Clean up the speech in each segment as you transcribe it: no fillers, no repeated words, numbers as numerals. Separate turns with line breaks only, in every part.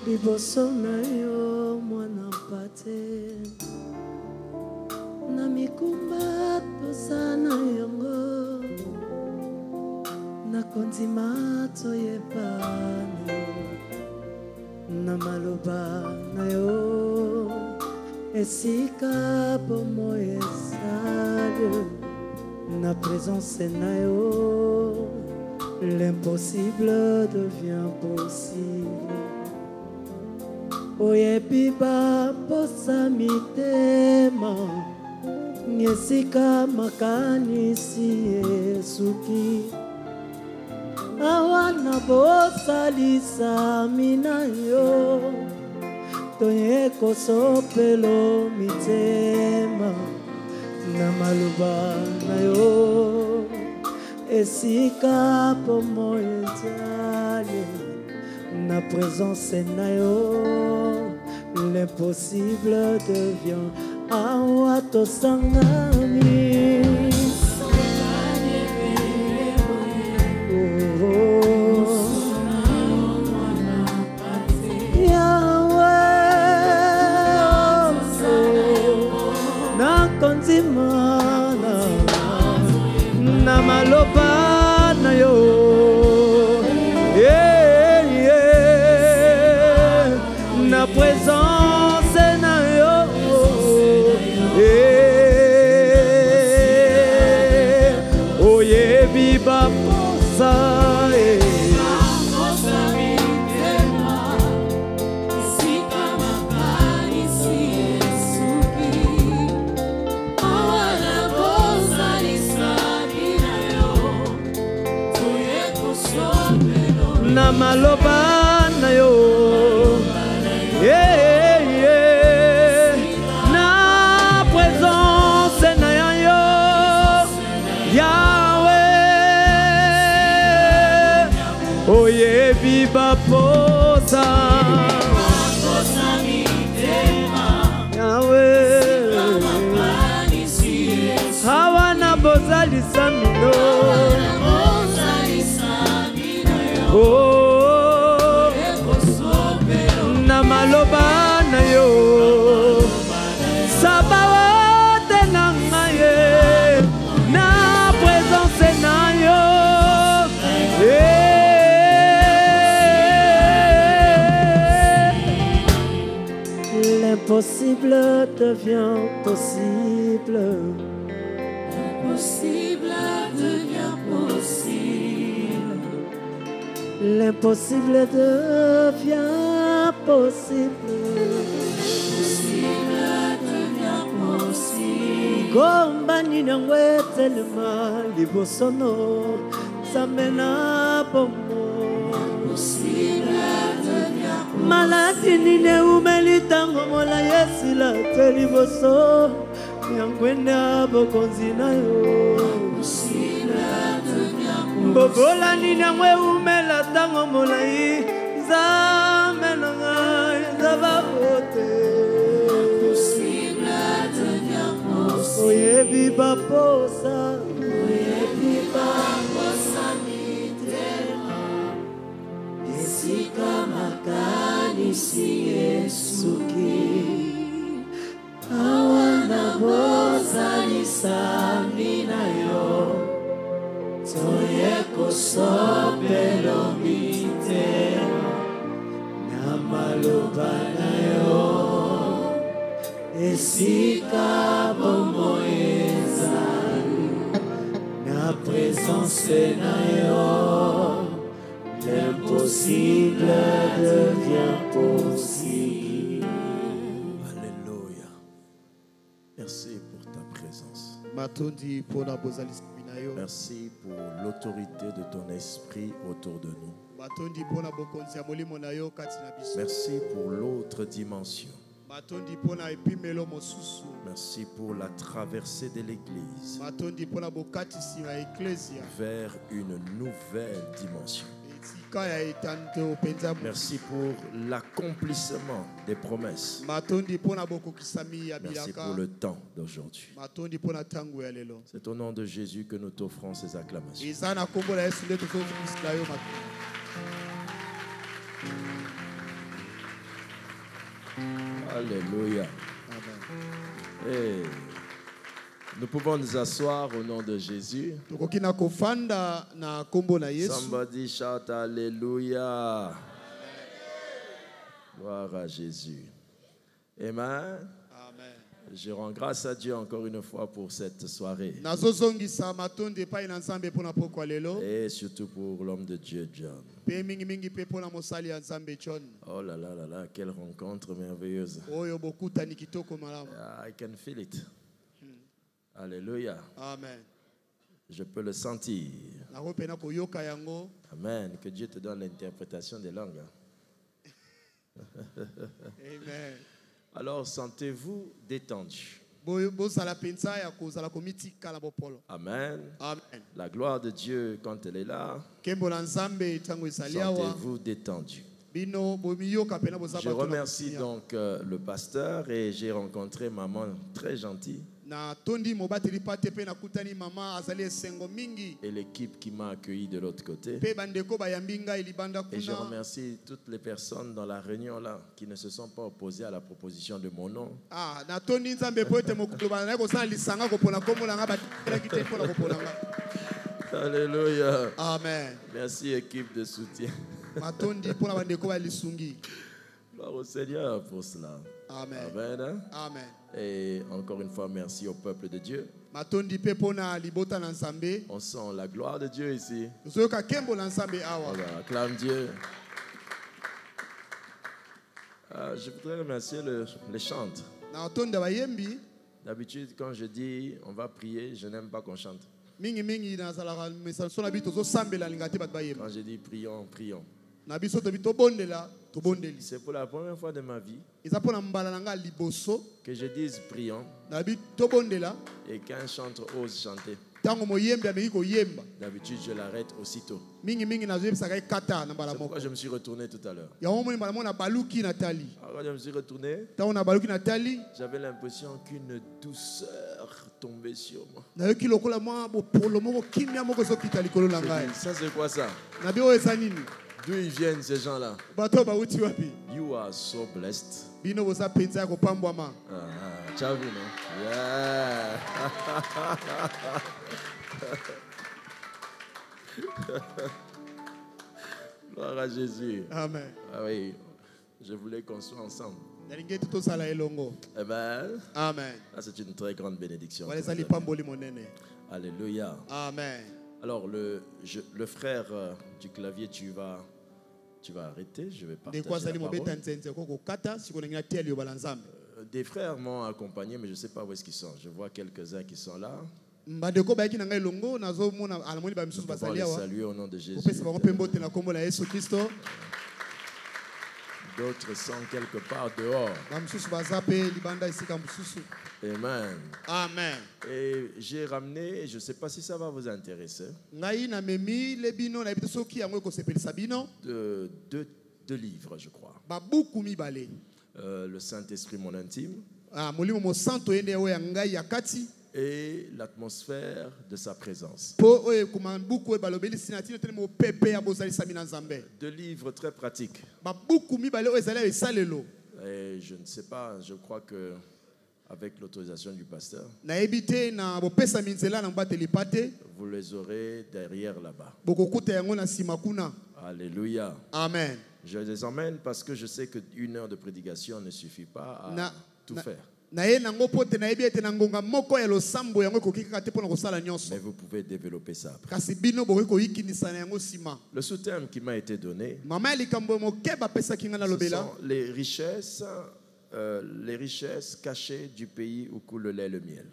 liboso na yo mwana mpate na mikumba toza na yango na kondima toyebana na maloba na yo esika bomoi esali na présence na yo l'impossible devient possible. Oyebi baposa mitema nyesika makanisi esuki awana bosalisa mina yo toye kosopelo mitema na maluba na yo esika pomo ezali na présence na yo l'impossible devient awa tosangani na maloba na yo na présence na yo oyebi baposa na maloba na yo na présence na yo Yahweh oyebi baposa Yahweh hawana bozalisa mino oh, na maloba na yo sabaote na ngaye na présence na yo l'impossible devient possible. L'impossible devient possible. L'impossible devient possible. L'impossible devient possible. Gombani nangwe telema libosono samena pomo. L'impossible devient possible. Maladi nine umelitango mola yesila teliboso yangwenda bokonzi na yo. Bobola nina mwe umela tango molai zame nanga zavapote possible devient possible oyebi baposa mitema esika makanisi esuki awana bozalisa mina yo toye kosopelo mitema na maloba na yo esika bomoi ezali na présence na yo l'impossible devient possible.
Alléluia. Merci pour ta présence. Merci pour l'autorité de ton esprit autour de nous. Merci pour l'autre dimension. Merci pour la traversée de l'Église vers une nouvelle dimension. Merci pour l'accomplissement des promesses. Merci pour le temps d'aujourd'hui. C'est au nom de Jésus que nous t'offrons ces acclamations. Alléluia.
Amen.
Hey. Nous pouvons nous asseoir au nom de Jésus. Somebody shout Alléluia. Gloire à Jésus. Amen. Je rends grâce à Dieu encore une fois pour cette soirée. Et surtout pour l'homme de Dieu, John. Oh là là là là, quelle rencontre merveilleuse. I can feel it. Alléluia.
Amen.
Je peux le sentir. Amen. Que Dieu te donne l'interprétation des langues.
Amen.
Alors, sentez-vous détendu. Amen.
Amen.
La gloire de Dieu, quand elle est là, sentez-vous détendu. Je remercie donc le pasteur et j'ai rencontré maman très gentille. Et l'équipe qui m'a accueilli de l'autre côté. Et je remercie toutes les personnes dans la réunion là qui ne se sont pas opposées à la proposition de mon nom. Alléluia.
Amen.
Merci équipe de soutien. Gloire au Seigneur pour cela.
Amen.
Amen.
Amen.
Et encore une fois, merci au peuple de Dieu. On sent la gloire de Dieu ici. Acclame Dieu. Je voudrais remercier les chantres. D'habitude, quand je dis on va prier, je n'aime pas qu'on chante. Quand je dis prions, prions. C'est pour la première fois de ma vie que je dise prions et qu'un chanteur ose chanter. D'habitude, je l'arrête aussitôt. C'est pourquoi je me suis retourné tout à l'heure. Alors, quand je me suis retourné, j'avais l'impression qu'une douceur tombait sur moi. Ça, c'est quoi ça? D'où ils viennent ces gens-là? You are so blessed. Tu as vu, non? Yeah. Gloire à Jésus.
Amen.
Ah oui, je voulais qu'on soit ensemble. Eh ben,
amen.
C'est une très grande bénédiction. Alléluia.
Amen.
Alors, le frère du clavier, tu vas arrêter, je vais partager la parole. Des frères m'ont accompagné, mais je ne sais pas où est-ce qu'ils sont. Je vois quelques-uns qui sont là. Je vais les saluer au nom de Jésus. D'autres sont quelque part dehors. Amen.
Amen.
Et j'ai ramené, je ne sais pas si ça va vous intéresser, deux livres, je crois. Le Saint-Esprit, mon intime, et l'atmosphère de sa présence. Deux livres très pratiques. Et je ne sais pas, je crois que avec l'autorisation du pasteur, vous les aurez derrière là-bas. Alléluia.
Amen.
Je les emmène parce que je sais qu'une heure de prédication ne suffit pas à tout faire. Mais vous pouvez développer ça après. Le sous-thème qui m'a été donné, ce sont les richesses cachées du pays où coule le lait et le miel.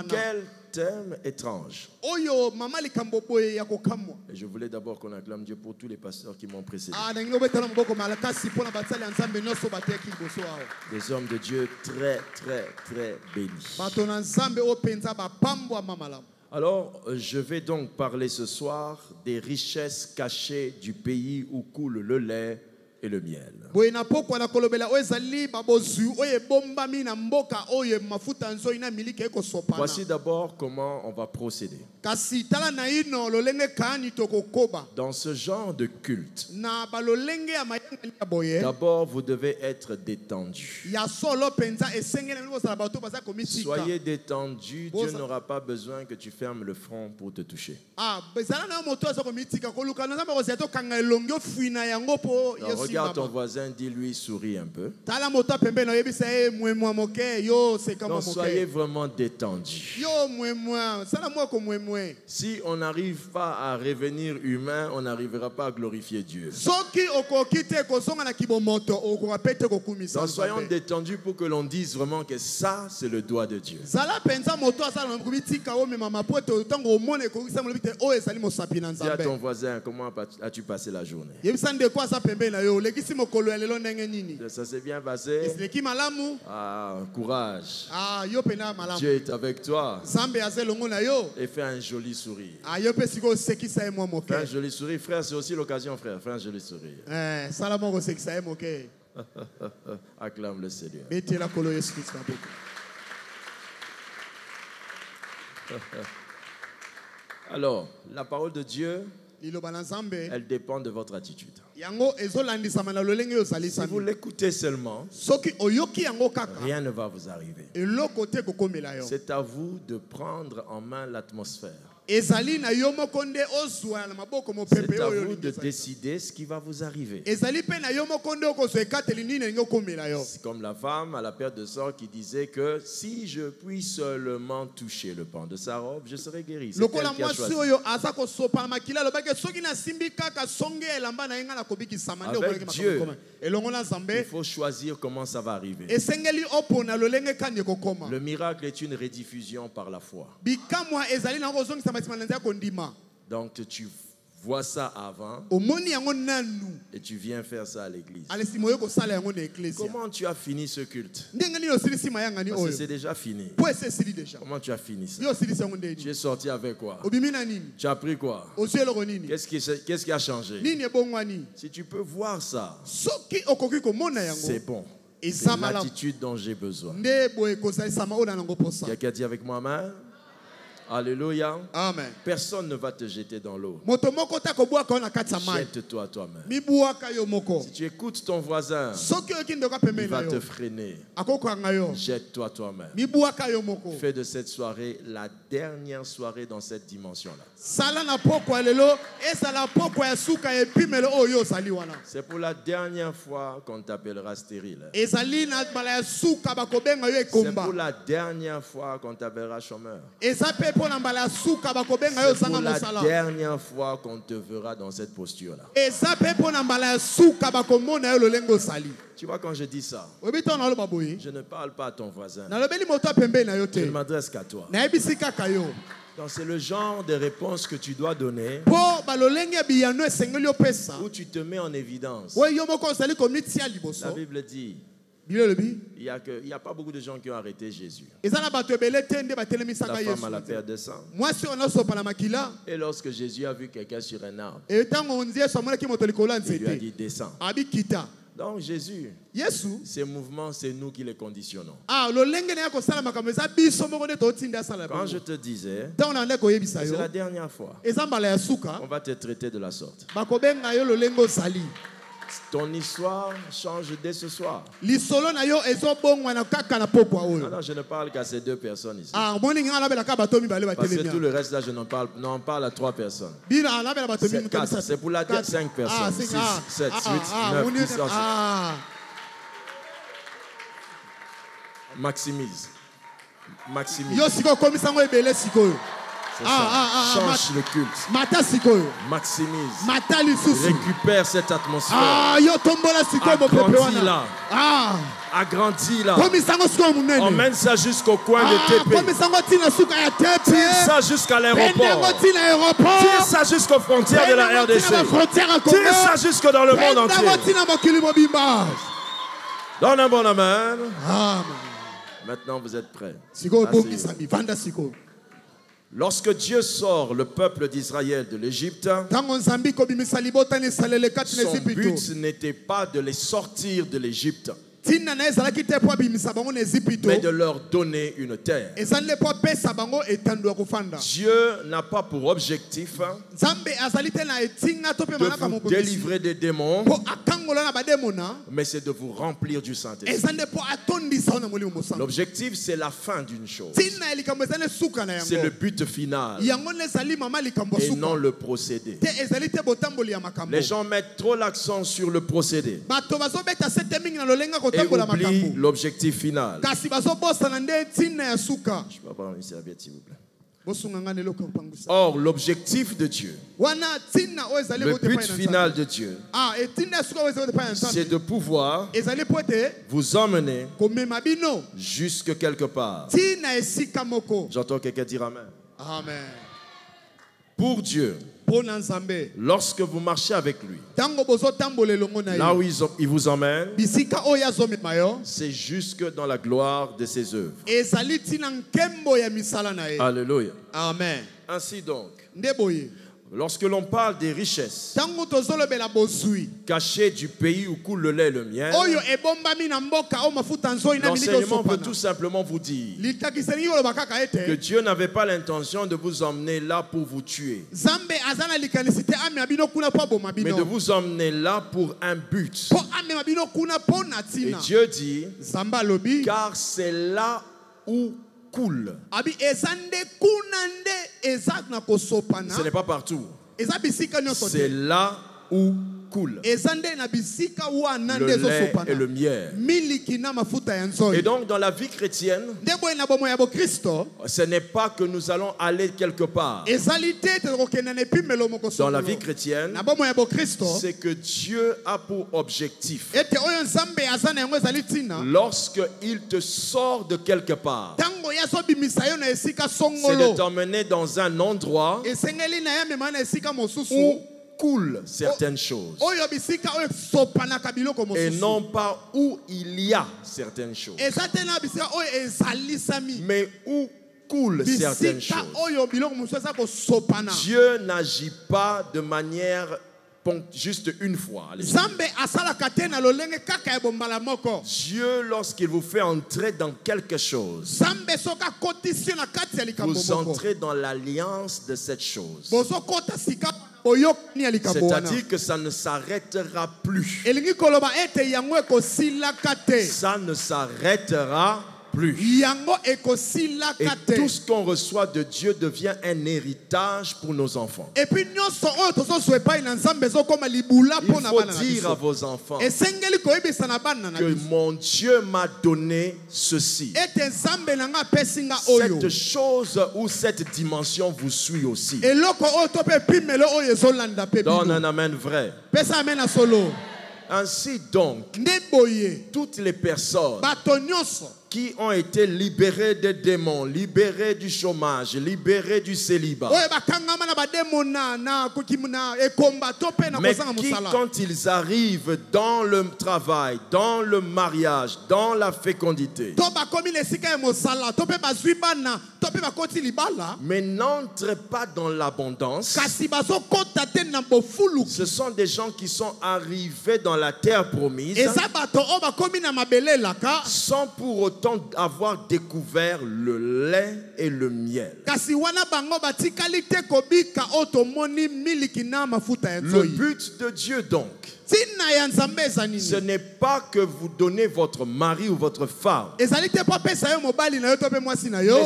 Quel thème étrange. Et je voulais d'abord qu'on acclame Dieu pour tous les pasteurs qui m'ont précédé. Des hommes de Dieu très, très, très bénis. Alors, je vais donc parler ce soir des richesses cachées du pays où coule le lait
et le miel. Voici d'abord comment on va procéder. Dans ce genre de culte, d'abord vous devez être détendu. Soyez détendu, Dieu n'aura pas besoin que tu fermes le front pour te toucher. Alors, regarde ton voisin, dis-lui, souris un peu. Donc soyez vraiment détendu. Si on n'arrive pas à revenir humain, on n'arrivera pas à glorifier Dieu. Donc soyons détendus pour que l'on dise vraiment que ça, c'est le doigt de Dieu. Dis à ton voisin, comment as-tu passé la journée? Ça s'est bien passé? Ah, courage. Dieu est avec toi. Et fais un joli sourire. Fais un joli sourire. Frère, c'est aussi l'occasion, frère. Fais un joli sourire. Acclame le Seigneur. Alors, la parole de Dieu, elle dépend de votre attitude. Si vous l'écoutez seulement, rien ne va vous arriver. C'est à vous de prendre en main l'atmosphère. C'est à vous de décider ce qui va vous arriver. C'est comme la femme à la perte de sang qui disait que si je puis seulement toucher le pan de sa robe, je serai guéri. C'est elle qui a choisi. Avec Dieu, il faut choisir comment ça va arriver. Le miracle est une rediffusion par la foi. Donc tu vois ça avant et tu viens faire ça à l'église. Comment tu as fini ce culte? Parce que c'est déjà fini. Comment tu as fini ça? Tu es sorti avec quoi? Tu as pris quoi? Qu'est-ce qui a changé? Si tu peux voir ça, c'est bon. C'est l'attitude dont j'ai besoin. Quelqu'un dit avec moi, amen? Alléluia. Amen. Personne ne va te jeter dans l'eau. Jette-toi toi-même. Si tu écoutes ton voisin, il va te freiner. Jette-toi toi-même. Fais de cette soirée la dernière soirée dans cette dimension-là. C'est pour la dernière fois qu'on t'appellera stérile. C'est pour la dernière fois qu'on t'appellera chômeur. C'est pour la dernière fois qu'on te verra dans cette posture-là. Tu vois, quand je dis ça, je ne parle pas à ton voisin. Je ne m'adresse qu'à toi. Donc c'est le genre de réponse que tu dois donner où tu te mets en évidence. La Bible dit il n'y a pas beaucoup de gens qui ont arrêté Jésus. La femme à la perte de sang. Et lorsque Jésus a vu quelqu'un sur un arbre, il lui a dit descends. Donc Jésus, ces mouvements, c'est nous qui les conditionnons. Quand je te disais, c'est la dernière fois, on va te traiter de la sorte. Ton histoire change dès ce soir. Non, je ne parle qu'à ces deux personnes ici. Parce que tout le reste là, je n'en parle. Non, on parle à 3 personnes. C'est 4, c'est pour la 5 personnes. 6, 7, 8, 9, 10, 11. Maximise. C'est ça. Change le culte. Maximise. Récupère cette atmosphère. Agrandis-la. Agrandis-la. Emmène ça jusqu'au coin de TP. Tire ça jusqu'à l'aéroport. Tire ça jusqu'aux frontières de la RDC. Tire ça jusque dans le monde entier. Donne un bon amen. Maintenant vous êtes prêts. Lorsque Dieu sort le peuple d'Israël de l'Égypte, son but n'était pas de les sortir de l'Égypte, mais de leur donner une terre. Dieu n'a pas pour objectif de vous délivrer des démons, mais c'est de vous remplir du Saint-Esprit. L'objectif, c'est la fin d'une chose. C'est le but final et non le procédé. Les gens mettent trop l'accent sur le procédé et oublient l'objectif final. Je peux avoir une serviette, s'il vous plaît. Or, l'objectif de Dieu, le but final de Dieu, c'est de pouvoir vous emmener jusque quelque part. J'entends quelqu'un dire Amen.
Amen.
Pour Dieu, lorsque vous marchez avec lui, là où il vous emmène, c'est jusque dans la gloire de ses œuvres. Alléluia.
Amen.
Ainsi donc, lorsque l'on parle des richesses cachées du pays où coule le lait et le miel, l'enseignement veut tout simplement vous dire que Dieu n'avait pas l'intention de vous emmener là pour vous tuer, mais de vous emmener là pour un but. Et Dieu dit, car c'est là où coule. Ce n'est pas partout. C'est là où coule le lait et le miel. Et donc dans la vie chrétienne, ce n'est pas que nous allons aller quelque part. Dans la vie chrétienne, c'est que Dieu a pour objectif, lorsqu'il te sort de quelque part, c'est de t'emmener dans un endroit où coulent certaines choses et non pas où il y a certaines choses, mais où coulent certaines choses. Dieu n'agit pas de manière juste une fois. Dieu, lorsqu'il vous fait entrer dans quelque chose, vous entrez dans l'alliance de cette chose. C'est-à-dire que ça ne s'arrêtera plus. Ça ne s'arrêtera plus. Et tout ce qu'on reçoit de Dieu devient un héritage pour nos enfants. Il faut dire à vos enfants que mon Dieu m'a donné ceci. Cette chose ou cette dimension vous suit aussi. Donne un amen vrai. Ainsi donc, toutes les personnes qui ont été libérés des démons, libérés du chômage, libérés du célibat, mais qui, quand ils arrivent dans le travail, dans le mariage, dans la fécondité, mais n'entrent pas dans l'abondance, ce sont des gens qui sont arrivés dans la terre promise sans pour autant avoir découvert le lait et le miel. Le but de Dieu donc, ce n'est pas que vous donnez votre mari ou votre femme, mais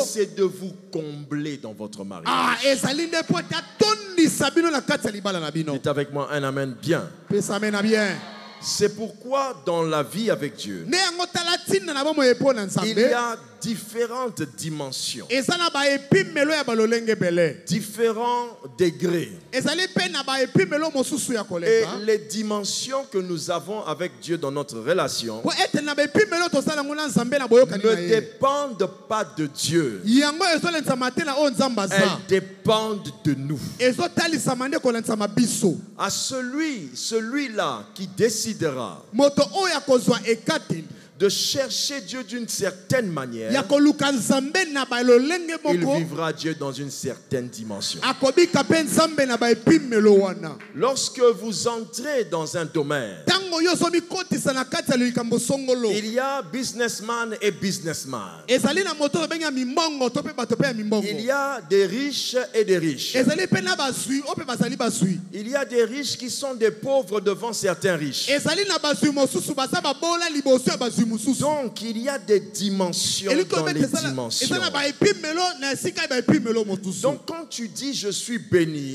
c'est de vous combler dans votre mariage. Dites avec moi un amen bien. C'est pourquoi dans la vie avec Dieu, il y a différentes dimensions, différents degrés. Et les dimensions que nous avons avec Dieu dans notre relation ne dépendent pas de Dieu. Elles dépendent de nous. À celui-là qui décidera de chercher Dieu d'une certaine manière, il vivra Dieu dans une certaine dimension. Lorsque vous entrez dans un domaine, il y a businessman et businessman. Il y a des riches et des riches. Il y a des riches qui sont des pauvres devant certains riches. Donc il y a des dimensions dans les dimensions. Donc quand tu dis je suis béni,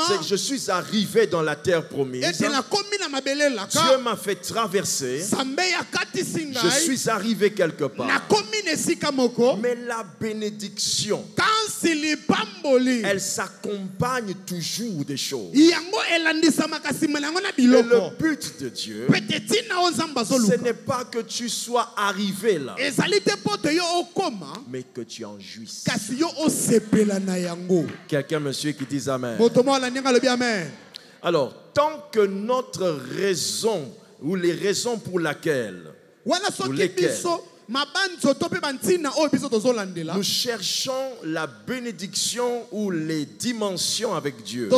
c'est que je suis arrivé dans la terre promise. Dieu m'a fait traverser. Je suis arrivé quelque part. Mais la bénédiction, elle s'accompagne toujours des choses. Et le but de Dieu, ce n'est pas que tu sois arrivé là, mais que tu en jouisses. Quelqu'un me suit qui dit Amen. Alors, tant que notre raison ou les raisons pour lesquelles nous cherchons la bénédiction ou les dimensions avec Dieu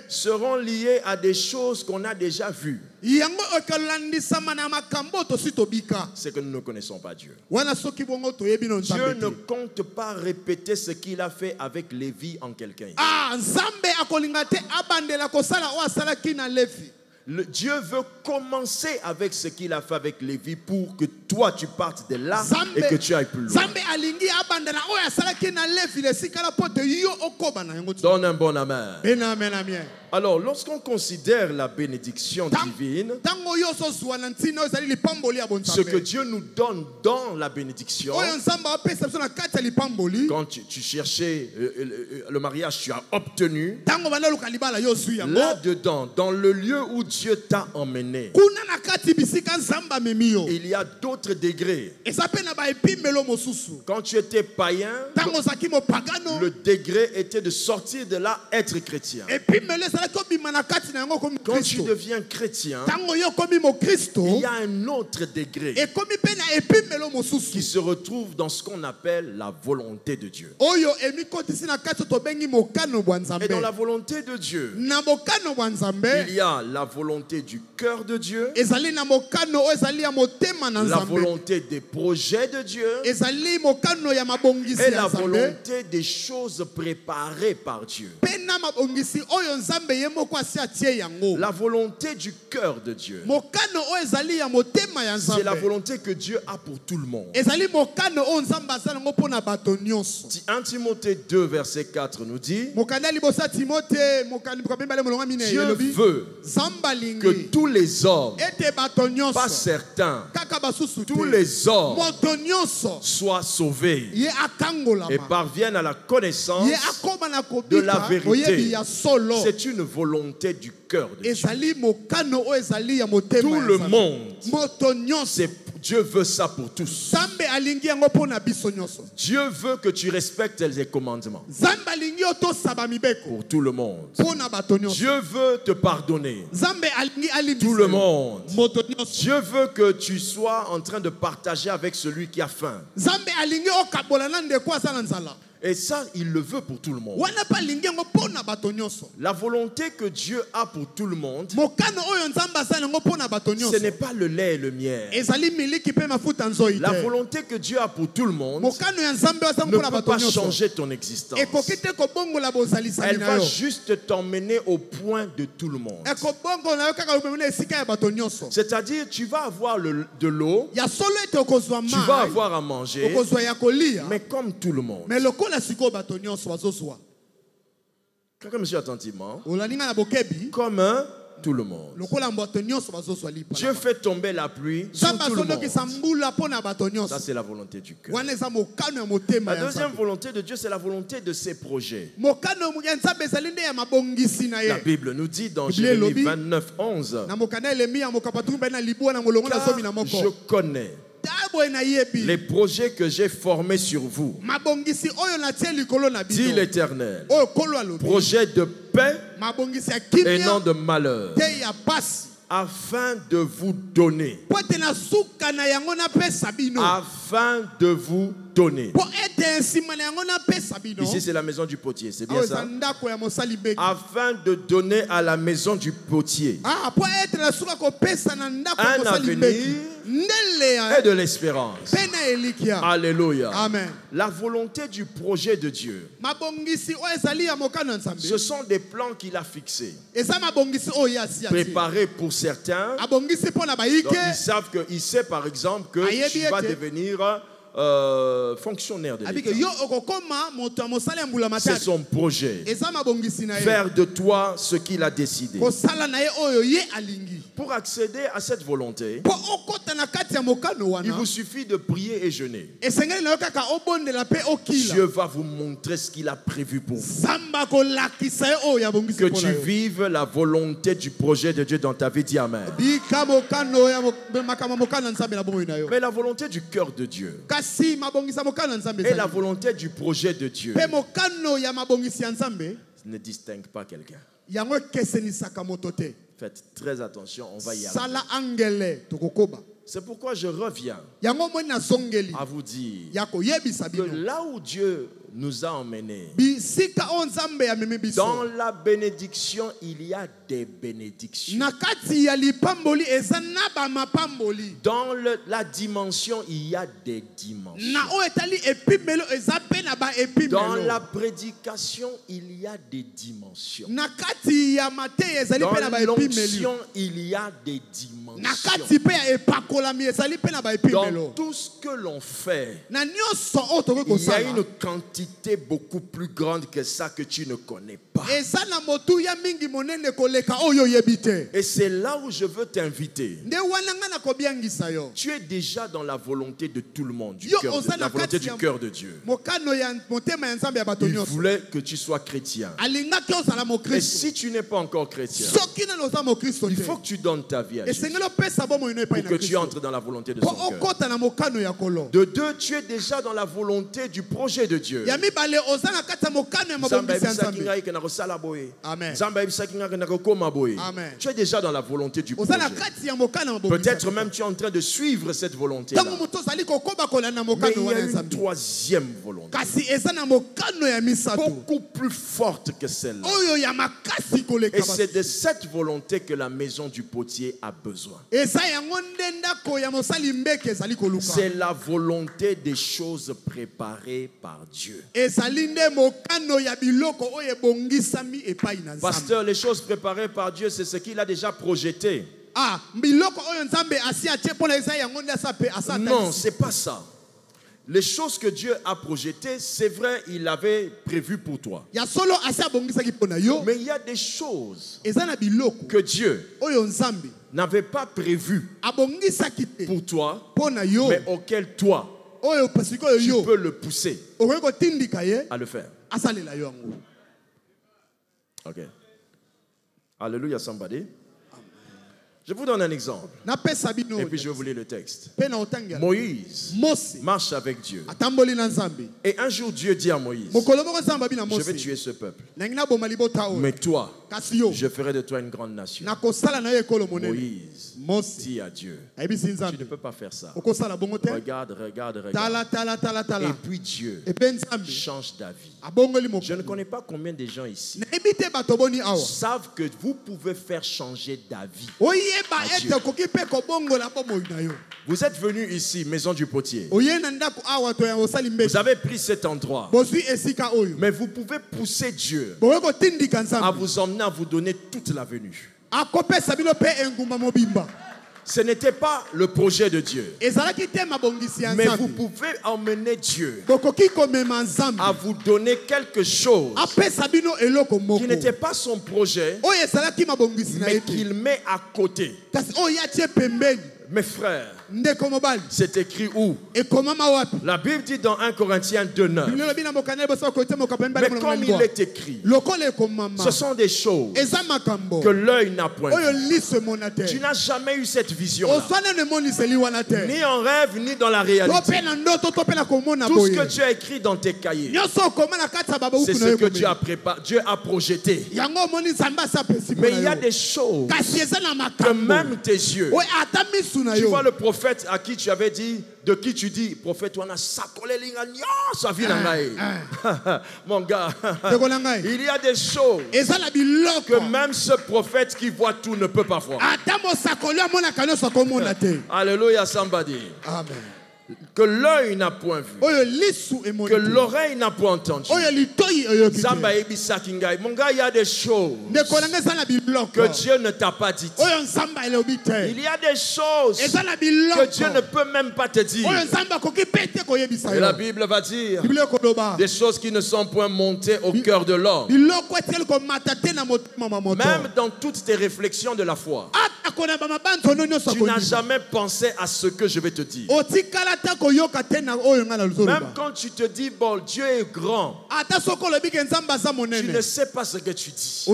seront liées à des choses qu'on a déjà vues. C'est que nous ne connaissons pas Dieu. Dieu ne compte pas répéter ce qu'il a fait avec Lévi en quelqu'un. Dieu veut commencer avec ce qu'il a fait avec Lévi pour que toi tu partes de là et que tu ailles plus loin. Donne un bon amen. Alors, lorsqu'on considère la bénédiction divine, ce que Dieu nous donne dans la bénédiction, quand tu cherchais le mariage, tu as obtenu. Là-dedans, dans le lieu où Dieu t'a emmené, il y a d'autres degrés. Quand tu étais païen, le degré était de sortir de là, être chrétien. Quand tu deviens chrétien, il y a un autre degré qui se retrouve dans ce qu'on appelle la volonté de Dieu. Et dans la volonté de Dieu, il y a la volonté du cœur de Dieu, la volonté des projets de Dieu et la volonté des choses préparées par Dieu. La volonté du cœur de Dieu, c'est la volonté que Dieu a pour tout le monde. 1 Timothée 2 verset 4 nous dit, Dieu veut que tous les hommes, pas certains, tous les hommes soient sauvés et parviennent à la connaissance de la vérité. C'est une volonté du cœur de Dieu. Tout le monde, Dieu veut ça pour tous. Dieu veut que tu respectes les commandements pour tout le monde. Dieu veut te pardonner. Tout le monde. Dieu veut que tu sois en train de partager avec celui qui a faim. Et ça, il le veut pour tout le monde. La volonté que Dieu a pour tout le monde, ce n'est pas le lait et le miel. La volonté que Dieu a pour tout le monde ne peut pas changer ton existence. Elle va juste t'emmener au point de tout le monde. C'est-à-dire, tu vas avoir de l'eau, tu vas avoir à manger, mais comme tout le monde. Quelqu'un me suit attentivement. Comme tout le monde. Dieu fait tomber la pluie sur tout le monde. Ça, c'est la volonté du cœur. La deuxième volonté de Dieu, c'est la volonté de ses projets. La Bible nous dit dans Jérémie 29, 11, car je connais Les projets que j'ai formés sur vous, dit l'Éternel, projet de paix et non de malheur, afin de vous donner. Afin de vous donner. Ici, c'est la maison du potier, c'est bien ça? Afin de donner à la maison du potier un avenir et de l'espérance. Alléluia.
Amen.
La volonté du projet de Dieu, ce sont des plans qu'il a fixés, préparés pour certains. Donc, ils savent que, il sait par exemple que tu vas devenir fonctionnaire de l'État. C'est son projet. Faire de toi ce qu'il a décidé. Pour accéder à cette volonté, il vous suffit de prier et jeûner. Dieu va vous montrer ce qu'il a prévu pour vous. Que tu vives la volonté du projet de Dieu dans ta vie. Dis Amen. Mais la volonté du cœur de Dieu et la volonté du projet de Dieu ne distingue pas quelqu'un. Faites très attention, on va y arriver. C'est pourquoi je reviens à vous dire que là où Dieu nous a emmenés, dans la bénédiction, il y a des bénédictions. Dans la dimension, il y a des dimensions. Dans la prédication, il y a des dimensions. Dans l'onction, il y a des dimensions. Dans tout ce que l'on fait, il y a une quantité beaucoup plus grande que ça que tu ne connais pas. Et c'est là où je veux t'inviter. Tu es déjà dans la volonté de tout le monde, la volonté du cœur de Dieu. Il voulait que tu sois chrétien. Et si tu n'es pas encore chrétien, il faut que tu donnes ta vie à Jésus pour que tu entres dans la volonté de son cœur. De deux, tu es déjà dans la volonté du projet de Dieu.
Amen.
Tu es déjà dans la volonté du projet. Peut-être même tu es en train de suivre cette volonté-là. Mais il y a une troisième volonté, beaucoup plus forte que celle-là. Et c'est de cette volonté que la maison du potier a besoin. C'est la volonté des choses préparées par Dieu. Pasteur, les choses préparées par Dieu, c'est ce qu'il a déjà projeté. Non, c'est pas ça. Les choses que Dieu a projetées, c'est vrai, il avait prévu pour toi. Mais il y a des choses que Dieu n'avait pas prévues pour toi, mais auxquelles toi, tu peux le pousser à le faire. Ok. Alléluia, somebody. Je vous donne un exemple. Et puis je vais vous lire le texte. Moïse marche avec Dieu. Et un jour Dieu dit à Moïse, je vais tuer ce peuple. Mais toi, je ferai de toi une grande nation. Moïse dit à Dieu, tu ne peux pas faire ça. Regarde. Et puis Dieu change d'avis. Je ne connais pas combien de gens ici savent que vous pouvez faire changer d'avis. Vous êtes venus ici, maison du potier. Vous avez pris cet endroit. Mais vous pouvez pousser Dieu à vous emmener, à vous donner toute la venue. Ce n'était pas le projet de Dieu. Mais vous pouvez emmener Dieu à vous donner quelque chose qui n'était pas son projet, mais qu'il met à côté. Mes frères, C'est écrit où? La Bible dit dans 1 Corinthiens 2:9. Mais comme il est écrit, ce sont des choses que l'œil n'a point vues. Tu n'as jamais eu cette vision-là, ni en rêve, ni dans la réalité. Tout ce que tu as écrit dans tes cahiers, c'est ce que Dieu a préparé, Dieu a projeté. Mais il y a des choses que même tes yeux. Tu vois le prophète à qui tu avais dit, de qui tu dis, prophète, mon gars, il y a des choses que même ce prophète qui voit tout ne peut pas voir. Alléluia, somebody. Amen. Que l'œil n'a point vu, que l'oreille n'a point entendu. Mon gars, il y a des choses que Dieu ne t'a pas dites. Il y a des choses que Dieu ne peut même pas te dire. Et la Bible va dire des choses qui ne sont point montées au cœur de l'homme. Même dans toutes tes réflexions de la foi, tu n'as jamais pensé à ce que je vais te dire. Même quand tu te dis, bon, Dieu est grand, tu ne sais pas ce que tu dis.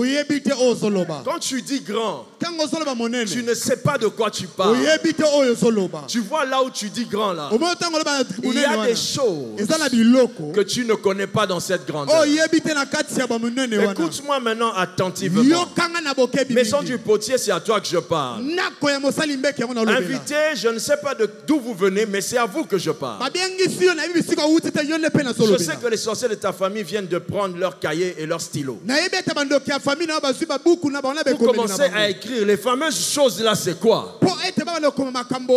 Quand tu dis grand, tu ne sais pas de quoi tu parles. Tu vois là où tu dis grand là, il y a des choses que tu ne connais pas dans cette grandeur. Écoute-moi maintenant attentivement. Maison du potier, c'est à toi que je parle. Invité, je ne sais pas d'où vous venez, mais c'est à vous que je parle. Je sais que les sorciers de ta famille viennent de prendre leur cahier et leur stylo. Pour commencer à écrire les fameuses choses là, c'est quoi?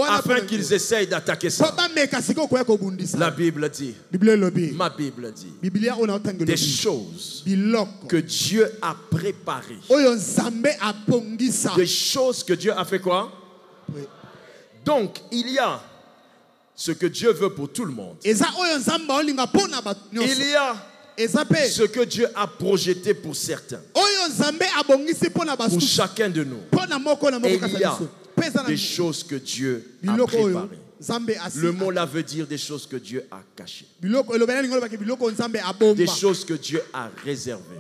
Afin qu'ils essayent d'attaquer ça. La Bible dit, ma Bible dit, des choses que Dieu a préparées. Des choses que Dieu a fait quoi? Donc, il y a ce que Dieu veut pour tout le monde. Il y a ce que Dieu a projeté pour certains. Pour chacun de nous. Et il y a des choses que Dieu a préparées. Le mot là veut dire des choses que Dieu a cachées. Des choses que Dieu a réservées.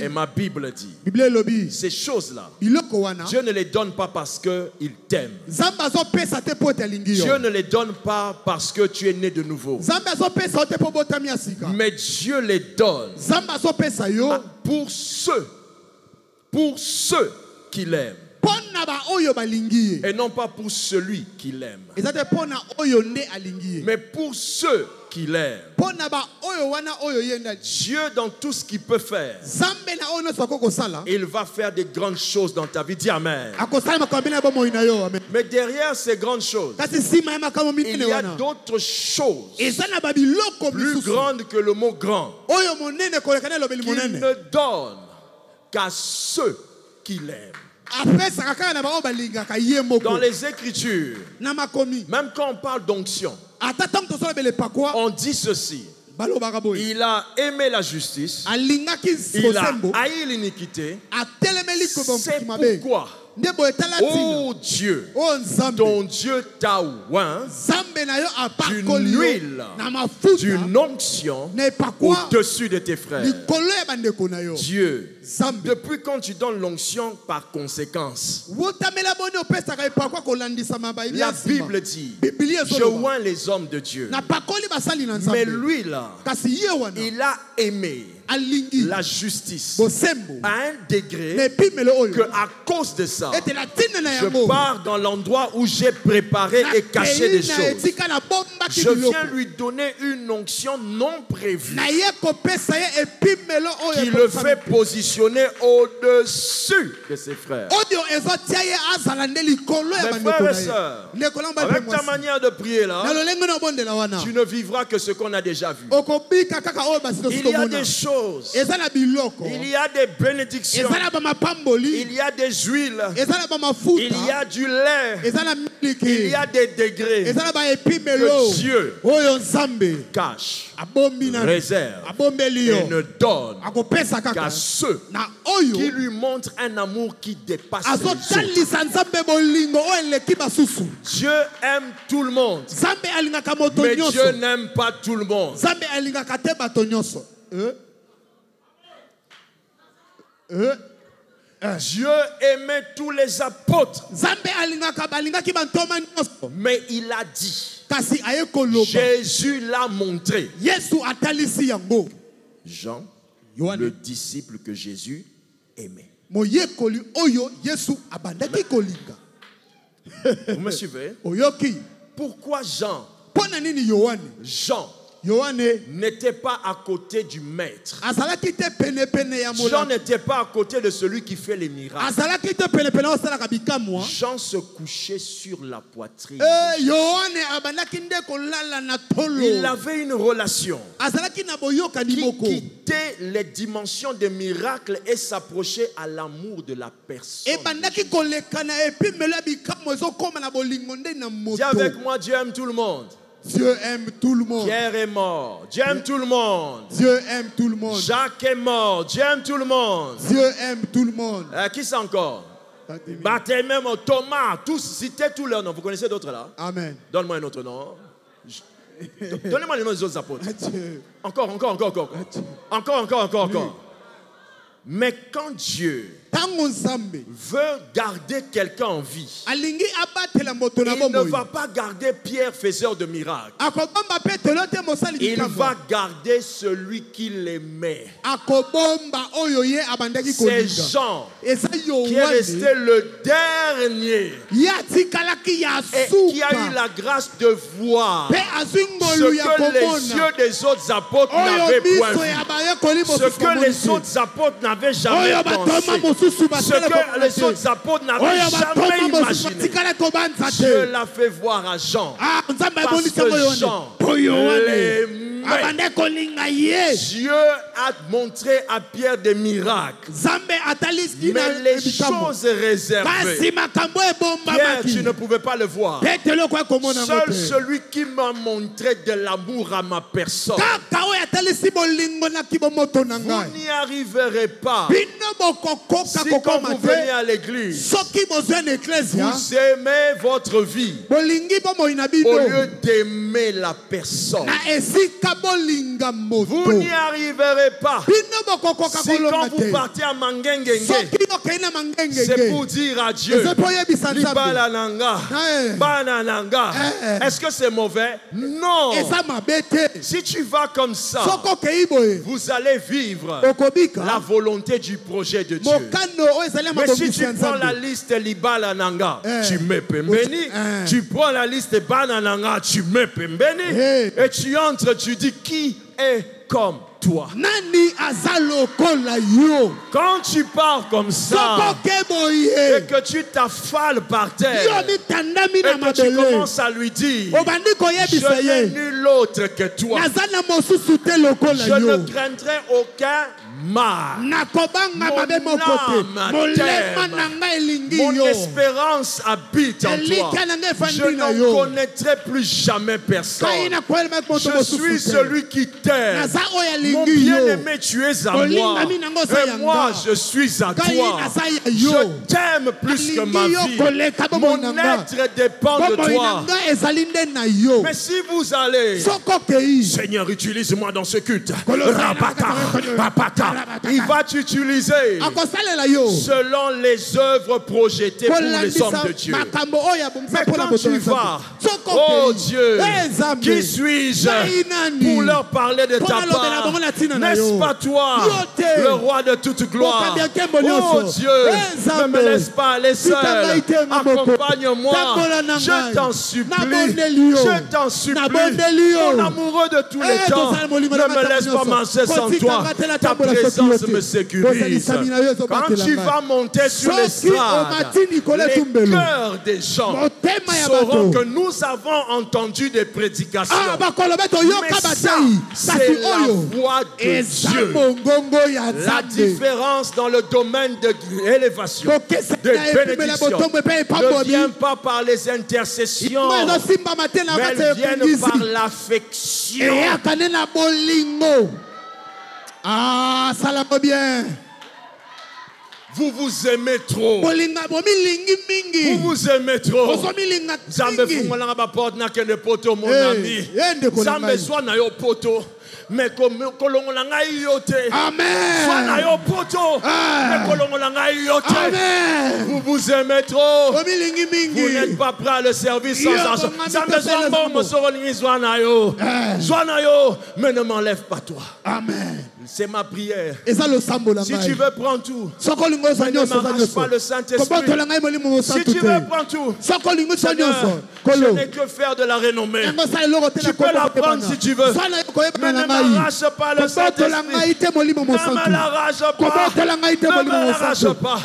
Et ma Bible dit, ces choses-là, Dieu ne les donne pas parce qu'il t'aime. Dieu ne les donne pas parce que tu es né de nouveau. Mais Dieu les donne pour ceux qui l'aiment. Et non pas pour celui qui l'aime. Mais pour ceux qui l'aiment. Dieu, dans tout ce qu'il peut faire, il va faire des grandes choses dans ta vie. Dis Amen. Mais derrière ces grandes choses, il y a d'autres choses plus grandes que le mot grand, qu'il ne donne qu'à ceux qui l'aiment. Dans les Écritures, même quand on parle d'onction, on dit ceci: il a aimé la justice, il a haï l'iniquité. C'est pourquoi, oh Dieu, ton Dieu t'a oint d'une huile, d'une onction au-dessus de tes frères. Dieu, depuis quand tu donnes l'onction par conséquence? La Bible dit, je oins les hommes de Dieu. Mais lui là, il a aimé la justice à un degré que à cause de ça, je pars dans l'endroit où j'ai préparé et caché des choses. Je viens lui donner une onction non prévue qui le fait positionner au-dessus de ses frères. Mes frères et sœurs, avec ta manière de prier là, tu ne vivras que ce qu'on a déjà vu. Il y a des choses, il y a des bénédictions, il y a des huiles, il y a du lait, il y a des degrés que Dieu cache, réserve et ne donne qu'à ceux qui lui montrent un amour qui dépasse les autres. Dieu aime tout le monde, mais Dieu n'aime pas tout le monde. Dieu aimait tous les apôtres, mais il a dit, Jésus l'a montré. Jean, le disciple que Jésus aimait. Vous me suivez? Pourquoi Jean n'était pas à côté du maître. Jean n'était pas à côté de celui qui fait les miracles. Jean se couchait sur la poitrine. Il avait une relation qui quittait les dimensions des miracles et s'approchait à l'amour de la personne. Dis avec moi, Dieu aime tout le monde.
Dieu aime tout le monde.
Pierre est mort. Dieu aime tout le monde.
Dieu aime tout le monde.
Jacques est mort. Dieu aime tout le monde.
Dieu aime tout le monde.
Qui c'est encore? Barthélemy, Thomas, tous, citez tous leurs noms. Vous connaissez d'autres là?
Amen.
Donne-moi un autre nom. Donnez-moi les noms des autres apôtres. Encore. Encore. Mais quand Dieu veut garder quelqu'un en vie, il ne va pas garder Pierre, faiseur de miracles. Il va garder celui qui l'aimait. C'est Jean qui est resté le dernier et qui a eu la grâce de voir ce que les yeux des autres apôtres n'avaient point vu, ce que les autres apôtres n'avaient jamais pensé, ce que les autres apôtres n'avaient jamais imaginé. Dieu l'a fait voir à Jean parce que Jean l'aimait. Dieu a montré à Pierre des miracles, mais les choses réservées, Pierre, tu ne pouvais pas le voir. Seul celui qui m'a montré de l'amour à ma personne. Vous n'y arriverez pas si quand vous venez à l'église, vous aimez votre vie au lieu d'aimer la personne. Vous n'y arriverez pas si quand vous partez à Mangengenge, c'est pour dire à Dieu, est-ce que c'est mauvais? Non. Si tu vas comme ça, vous allez vivre la volonté du projet de Dieu. Mais si tu prends la liste Libala Nanga, tu mets Pembeni. Tu prends la liste Banananga, tu mets Pembeni. Et tu entres, tu dis qui est comme toi. Quand tu pars comme ça et que tu t'affales par terre et que tu commences à lui dire, je n'ai nul autre que toi, je ne craindrai aucun mal. Mon espérance habite en toi. Je n'en connaîtrai plus jamais personne. Je suis celui qui t'aime. Mon bien-aimé, tu es à moi. Et moi, je suis à toi. Je t'aime plus que ma vie. Mon être dépend de toi. Mais si vous allez, Seigneur, utilise-moi dans ce culte. Il va t'utiliser selon les œuvres projetées pour les hommes de Dieu. Mais quand tu vas, oh Dieu, qui suis-je pour leur parler de ta part? N'est-ce pas toi, le roi de toute gloire? Oh Dieu, ne me laisse pas aller seul. Accompagne-moi. Je t'en supplie. Je t'en supplie. Mon amoureux de tous les temps, ne me laisse pas marcher sans toi. Ta présence me sécurise. Quand tu vas monter sur l'estrade, les cœurs des gens sauront que nous avons entendu des prédications. Mais ça, c'est la voix de Dieu. La différence dans le domaine de l'élévation, de bénédiction, ne vient pas par les intercessions, mais elles viennent par l'affection.
Ah, ça l'a bien.
Vous vous aimez trop. Vous vous aimez trop. Zambe fungolanga ba porte na kende poto mon ami. Zambe soit na yo poto. Mais kolongola ngai yote.
Amen.
Soit na yo poto. Mais kolongola ngai yote.
Amen.
Vous vous aimez trop. Vous n'êtes pas prêt à le service sans argent. Zambe soit bon mosoro ningi soit na yo. Soit na yo, mais ne m'enlève pas toi.
Amen.
C'est ma prière. Si tu veux prendre tout, ne m'arrache pas le Saint-Esprit. Si tu veux prendre tout, Seigneur, je n'ai que faire de la renommée. Tu peux la prendre si tu veux, mais ne m'arrache pas le Saint-Esprit. Ne me l'arrache pas. Ne me l'arrache pas.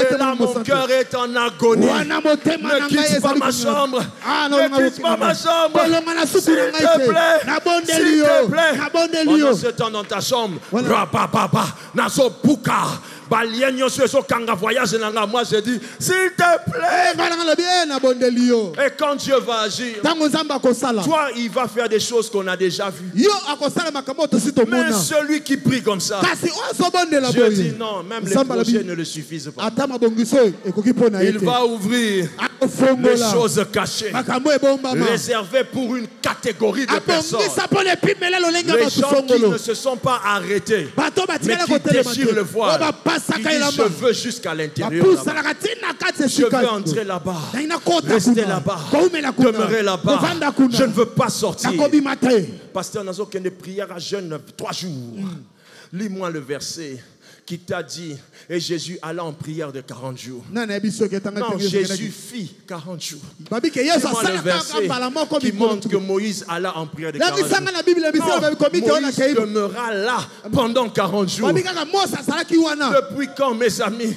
Et là, mon cœur est en agonie. Ne quitte pas ma chambre. Ne quitte pas ma chambre. S'il te plaît. S'il te plaît. Pendant ce temps dans ta chambre, Rapapapa, naso puka, balienyo so kanga voyage nanga. Moi je dis, s'il te plaît. Et quand Dieu va agir, toi il va faire des choses qu'on a déjà vues. Mais celui qui prie comme ça, Dieu dit non, même les projets ne le suffisent pas. Il va ouvrir les choses cachées, réservées pour une catégorie de personnes. Les gens qui ne se sont pas arrêtés, mais qui déchirent le voile, qui disent je veux jusqu'à l'intérieur là-bas. Je veux entrer là-bas, rester là-bas, demeurer là-bas. Je ne veux pas sortir. Pasteur Nazo, qui est prière à jeûne 3 jours. Lis-moi le verset qui t'a dit, et Jésus alla en prière de 40 jours. Non, Jésus fit 40 jours. Lis-moi le verset qui montre que Moïse alla en prière de 40 jours. Non, Moïse demeura là pendant 40 jours. Depuis quand, mes amis?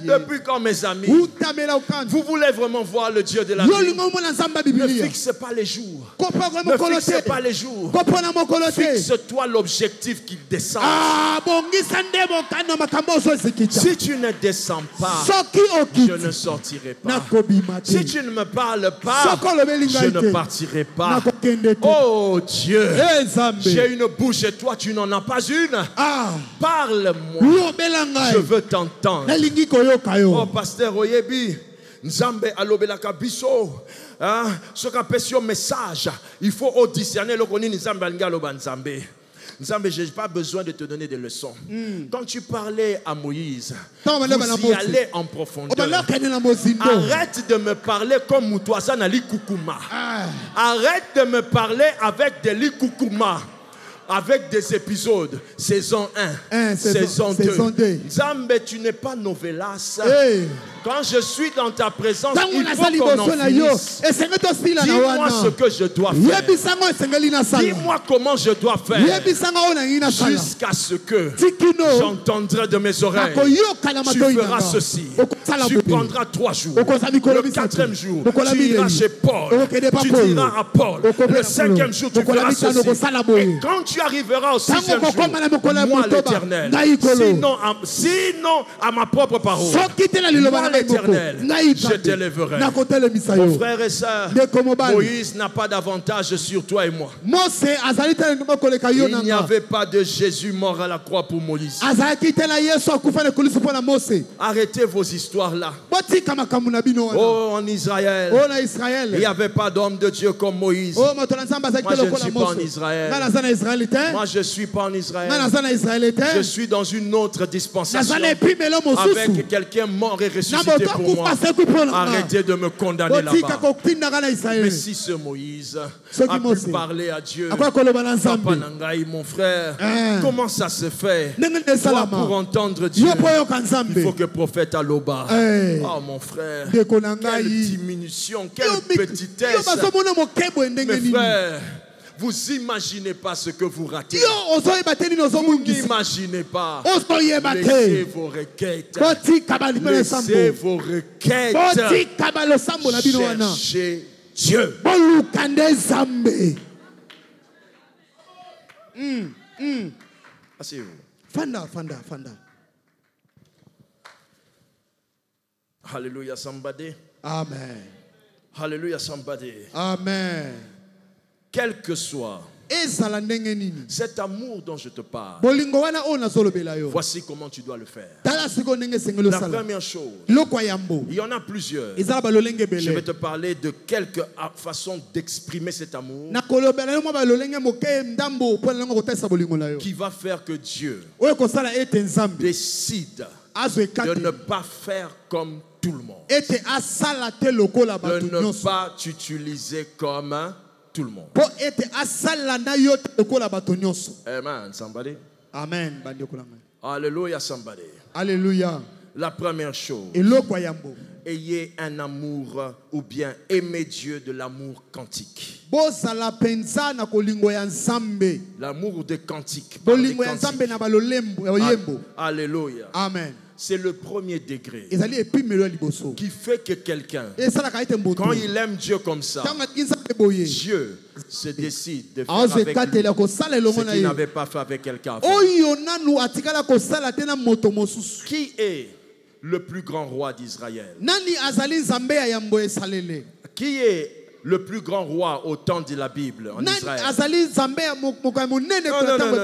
Depuis quand, mes amis? Vous voulez vraiment voir le Dieu de la vie? Ne fixe pas les jours. Ne fixe pas les jours. Fixe-toi l'objectif qu'il descend. Si tu ne descends pas, je ne sortirai pas. Si tu ne me parles pas, je ne partirai pas. Oh Dieu, j'ai une bouche et toi tu n'en as pas une. Parle-moi. Je veux t'entendre. Oh, pasteur Oyebi, Nzambe alobelaka biso. Ce qu'a fait un message, il faut auditionner le koni Nzambe alingaloba Nzambe. Nzambe, je n'ai pas besoin de te donner des leçons. Quand tu parlais à Moïse, vous y allez en profondeur. Arrête de me parler comme Moutouassa Nali Koukouma. Arrête de me parler avec des likoukouma. Avec des épisodes, saison 1, saison 2. Nzambe, tu n'es pas novelas. Quand je suis dans ta présence, il faut qu'on en finisse. Dis-moi ce que je dois faire. Dis-moi comment je dois faire. Jusqu'à ce que j'entendrai de mes oreilles. Tu feras ceci. Tu prendras 3 jours. Le 4e jour, tu iras chez Paul. Tu diras à Paul. Le 5e jour, tu feras ceci. Et quand tu arriveras au 6e jour, moi l'Éternel, sinon à ma propre parole, moi l'Éternel, je t'élèverai. Mon frère et sœur, Moïse n'a pas d'avantage sur toi et moi. Il n'y avait pas de Jésus mort à la croix pour Moïse. Arrêtez vos histoires là. Oh, en Israël, il n'y avait pas d'homme de Dieu comme Moïse. Moi, je ne suis pas en Israël. Moi, je ne suis pas en Israël. Je suis dans une autre dispensation avec quelqu'un mort et ressuscité pour moi. Arrêtez de me condamner là-bas. Mais si ce Moïse a pu parler à Dieu, Papa Nangaï, mon frère, comment ça se fait? Toi, pour entendre Dieu, il faut que le prophète Aloba. Oh mon frère, quelle diminution, quelle petitesse. Mes frères, vous n'imaginez pas ce que vous ratez. Vous n'imaginez pas. Laissez vos requêtes. Laissez vos requêtes. Cherchez Dieu. Asseyez-vous.
Fanda.
Hallelujah, somebody.
Amen.
Hallelujah, somebody.
Amen.
Quel que soit cet amour dont je te parle, voici comment tu dois le faire. La première chose, il y en a plusieurs. Je vais te parler de quelques façons d'exprimer cet amour qui va faire que Dieu décide de ne pas faire comme tout le monde, de ne pas t'utiliser comme tout le monde. Amen, somebody.
Amen.
Alléluia, somebody.
Alléluia.
La première chose, ayez un amour ou bien aimez Dieu de l'amour quantique. L'amour de quantique. Alléluia.
Amen.
C'est le premier degré qui fait que quelqu'un, quand il aime Dieu comme ça, Dieu se décide de faire avec lui ce qu'il n'avait pas fait avec quelqu'un avant. Qui est le plus grand roi d'Israël? Qui est le plus grand roi au temps de la Bible en Israël?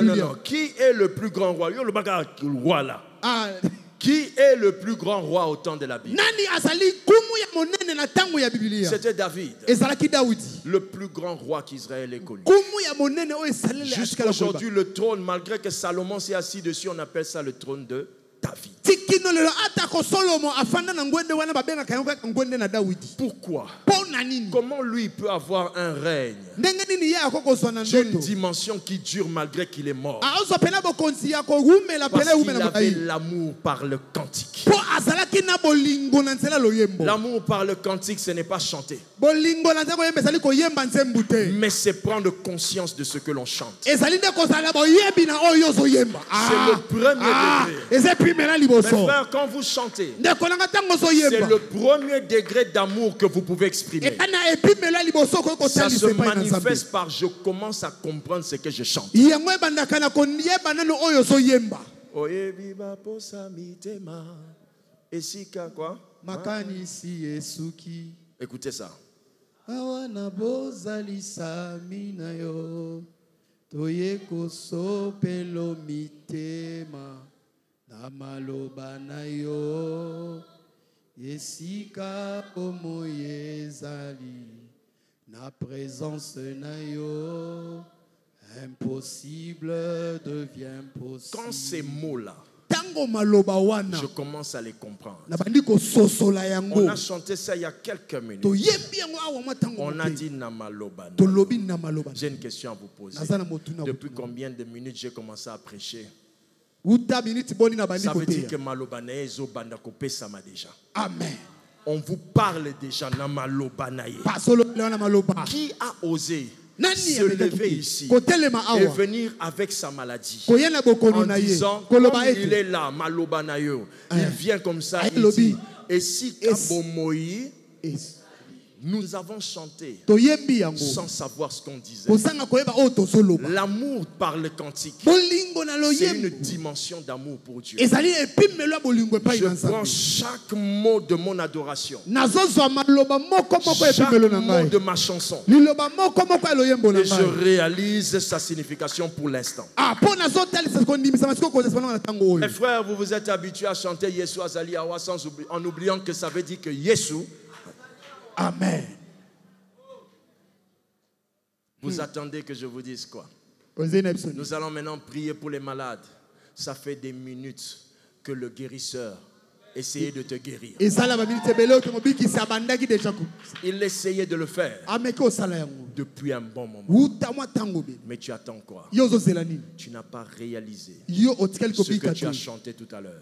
Non. Qui est le plus grand roi? Qui est le plus grand roi au temps de la Bible? C'était David. Le plus grand roi qu'Israël ait connu. Jusqu'à aujourd'hui, le trône, malgré que Salomon s'est assis dessus, on appelle ça le trône de David. Pourquoi? Comment lui peut avoir un règne d'une dimension qui dure malgré qu'il est mort? Parce qu'il avait l'amour par le cantique. L'amour par le cantique, ce n'est pas chanter, mais c'est prendre conscience de ce que l'on chante. C'est le premier degré. Mes frères, quand vous chantez, c'est le premier degré d'amour que vous pouvez exprimer. Ça se manifeste par je commence à comprendre ce que je chante. Quoi? Écoutez ça.
Namaloba na yo esika como yezali na présence na yo impossible devient possible.
Quand ces mots-là, je commence à les comprendre. On a chanté ça il y a quelques minutes. On a dit Namaloba. J'ai une question à vous poser. Depuis combien de minutes j'ai commencé à prêcher? Ça veut dire que Malobanaye Zobanda Kope Sama déjà.
Amen.
On vous parle déjà Namalobanaye. Qui a osé se lever ici et venir avec sa maladie en disant comme il est là, Malobanayo, il vient comme ça, il dit, et si Kabomoyi, nous avons chanté sans savoir ce qu'on disait. L'amour par le cantique, c'est une dimension d'amour pour Dieu. Je prends chaque mot de mon adoration, chaque mot de ma chanson, et je réalise sa signification pour l'instant. Mes frères, vous vous êtes habitués à chanter Yesu Azali Awa en oubliant que ça veut dire que Yesu.
Amen.
Vous attendez que je vous dise quoi? Nous allons maintenant prier pour les malades. Ça fait des minutes que le guérisseur essayait de te guérir. Il essayait de le faire depuis un bon moment. Mais tu attends quoi? Tu n'as pas réalisé ce que tu as chanté tout à l'heure.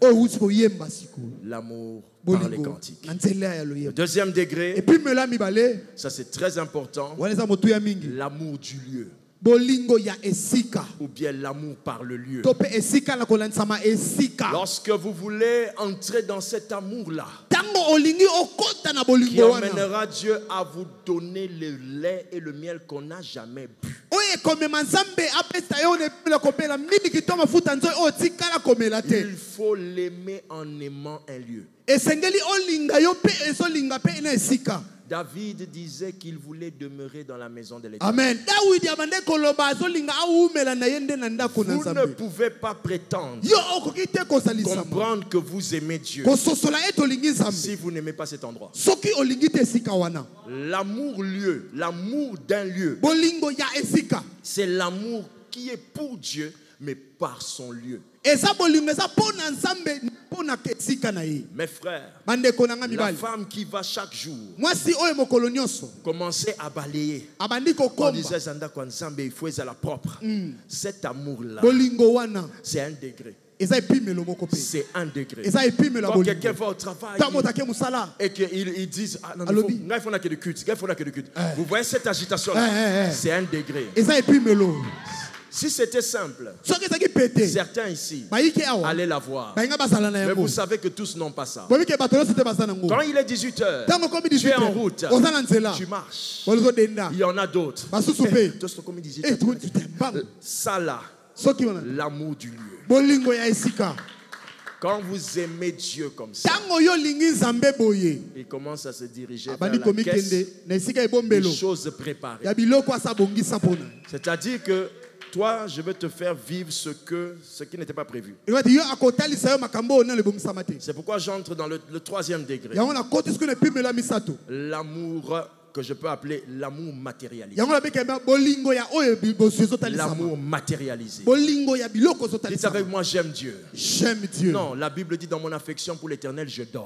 L'amour par les cantiques. Le deuxième degré, ça c'est très important, l'amour du lieu.
bolingo ya esika,
ou bien l'amour par le lieu. Lorsque vous voulez entrer dans cet amour-là, qui amènera Dieu à vous donner le lait et le miel qu'on n'a jamais bu. Il faut l'aimer en aimant un lieu. David disait qu'il voulait demeurer dans la maison de l'Éternel. Vous ne pouvez pas prétendre comprendre que vous aimez Dieu si vous n'aimez pas cet endroit. L'amour lieu, l'amour d'un lieu, c'est l'amour qui est pour Dieu mais par son lieu. Mes frères, la femme qui va chaque jour commencer à balayer en disant il faut être à la propre. Cet amour-là, c'est un degré. C'est un degré. Quand quelqu'un va au travail et qu'ils disent vous voyez cette agitation-là, c'est un degré. Si c'était simple, certains ici allaient la voir. Mais vous savez que tous n'ont pas ça. Quand il est 18h, tu es en route, tu marches. Il y en a d'autres. Ça là, l'amour du lieu. Quand vous aimez Dieu comme ça, il commence à se diriger vers la caisse, les choses préparées. C'est-à-dire que toi, je vais te faire vivre ce qui n'était pas prévu. C'est pourquoi j'entre dans le troisième degré. L'amour que je peux appeler l'amour matérialisé. L'amour matérialisé. Dites avec moi, j'aime Dieu.
J'aime Dieu.
Non, la Bible dit dans mon affection pour l'Éternel, je donne.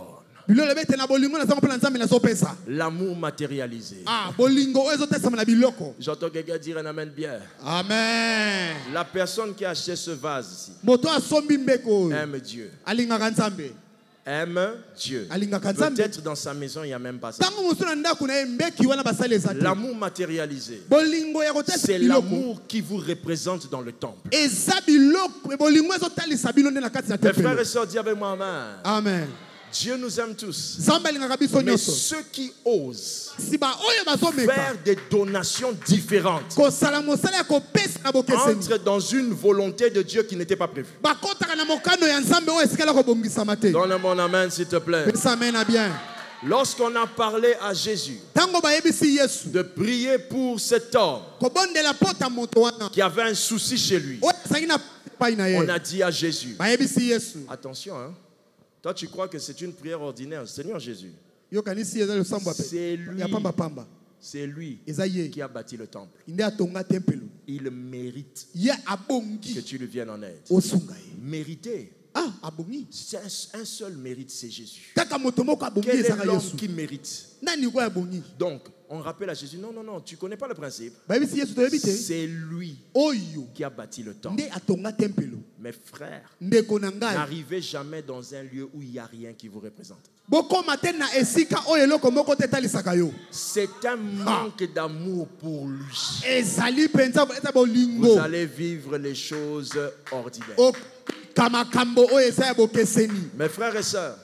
L'amour matérialisé. J'entends quelqu'un dire un amen bien.
Amen.
La personne qui a acheté ce vase ici aime Dieu. Aime Dieu. Peut-être dans sa maison, il n'y a même pas ça. L'amour matérialisé, c'est l'amour qui vous représente dans le temple. Mes frères et sœurs, dis avec moi amen.
Amen.
Dieu nous aime tous. Mais ceux qui osent faire des donations différentes entrent dans une volonté de Dieu qui n'était pas prévue. Donne mon amen s'il te plaît. Lorsqu'on a parlé à Jésus de prier pour cet homme qui avait un souci chez lui, on a dit à Jésus, attention, hein. Toi, tu crois que c'est une prière ordinaire. Seigneur Jésus, c'est lui qui a bâti le temple. Il mérite que tu lui viennes en aide. Mériter. C'est un seul mérite, c'est Jésus. Quel est l'homme qui mérite? Donc, on rappelle à Jésus, non, tu ne connais pas le principe. C'est lui qui a bâti le temple. Mes frères, n'arrivez jamais dans un lieu où il n'y a rien qui vous représente. C'est un manque d'amour pour lui. Vous allez vivre les choses ordinaires. Mes frères et sœurs,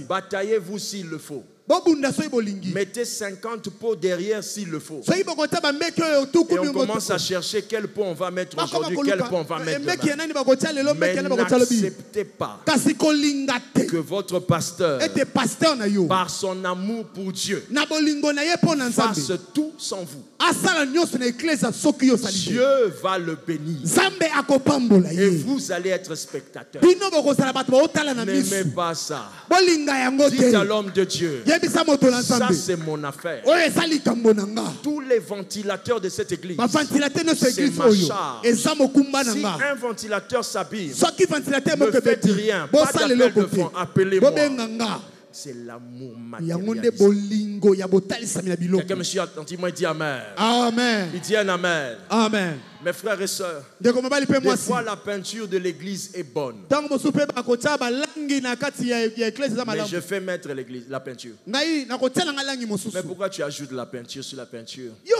bataillez-vous s'il le faut. Mettez 50 pots derrière s'il le faut. Et on commence à chercher quel pot on va mettre aujourd'hui, quel pot on va mettre demain. Mais n'acceptez pas que votre pasteur, par son amour pour Dieu, fasse tout sans vous. Dieu va le bénir. Et vous allez être spectateurs. N'aimez pas ça. Dites à l'homme de Dieu, ça c'est mon affaire. Tous les ventilateurs de cette église, c'est ma charge. Si un ventilateur s'abîme, ne faites rien. Pas d'appel de fonds, appelez-moi. C'est l'amour matérialisé. Quelqu'un me suit attentivement, il dit amen.
Amen.
Il dit un amen.
Amen.
Mes frères et sœurs, des fois la peinture de l'église est bonne. Mais je fais mettre la peinture. Mais pourquoi tu ajoutes la peinture sur la peinture? Je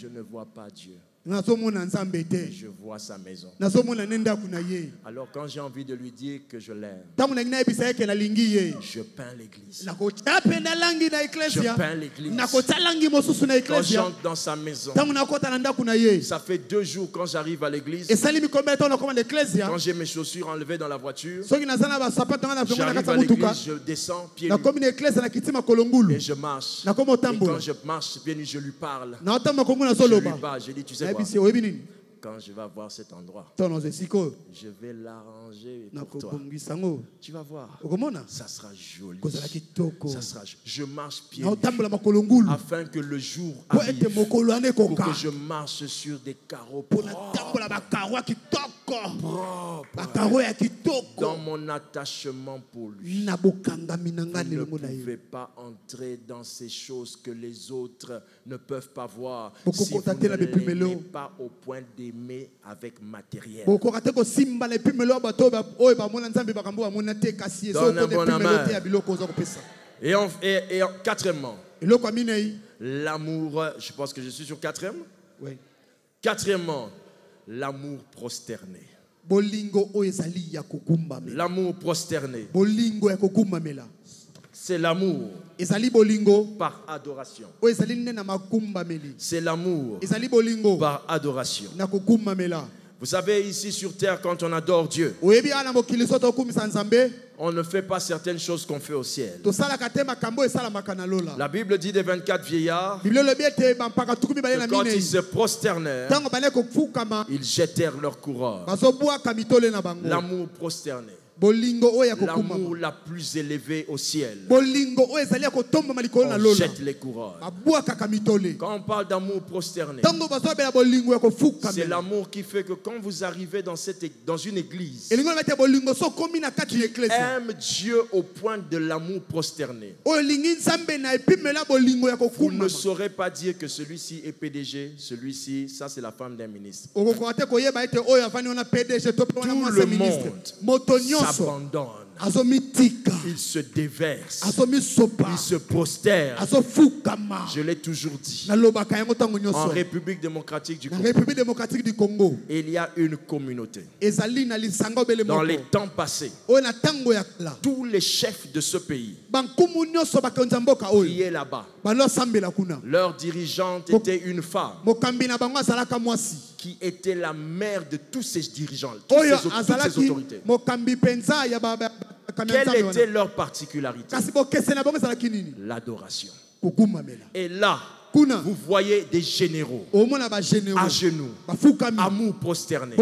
ne vois pas Dieu. Je vois sa maison. Alors quand j'ai envie de lui dire que je l'aime, je peins l'église. Je peins l'église. Quand j'entre dans sa maison, ça fait 2 jours quand j'arrive à l'église, quand j'ai mes chaussures enlevées dans la voiture, j'arrive à l'église, je descends pieds nus et je marche. Et quand je marche pieds nus, je lui parle. Je lui parle, je dis, tu sais quoi? Quand je vais voir cet endroit, je vais l'arranger pour toi. Tu vas voir, ça sera joli. Ça sera, je marche pieds nus afin que le jour arrive, pour que je marche sur des carreaux propres. Dans mon attachement pour lui, vous ne pouvez pas entrer dans ces choses que les autres ne peuvent pas voir si vous ne l'aimez pas au point d'aimer avec matériel. Donne un bon amen. Et quatrièmement, l'amour, je pense que je suis sur quatrième. Oui. Quatrièmement, l'amour prosterné. L'amour prosterné. C'est l'amour par adoration. C'est l'amour par adoration. Vous savez, ici sur terre, quand on adore Dieu, on ne fait pas certaines choses qu'on fait au ciel. La Bible dit des 24 vieillards que quand ils se prosternèrent, ils jetèrent leur couronne. L'amour prosterné. L'amour la plus élevée au ciel. On jette les couronnes. Quand on parle d'amour prosterné, c'est l'amour qui fait que quand vous arrivez dans une église qui aime Dieu au point de l'amour prosterné, vous ne saurez pas dire que celui-ci est PDG, celui-ci, ça c'est la femme d'un ministre. Tout le monde s'abandonne. Il se déverse. Il se prosterne. Je l'ai toujours dit. En République démocratique du Congo, il y a une communauté. Dans les temps passés, tous les chefs de ce pays priaient là-bas. Leur dirigeante était une femme qui était la mère de tous ces dirigeants, toutes ces autorités. Quelle était leur particularité? L'adoration. Et là, vous voyez des généraux à genoux, amour prosterné.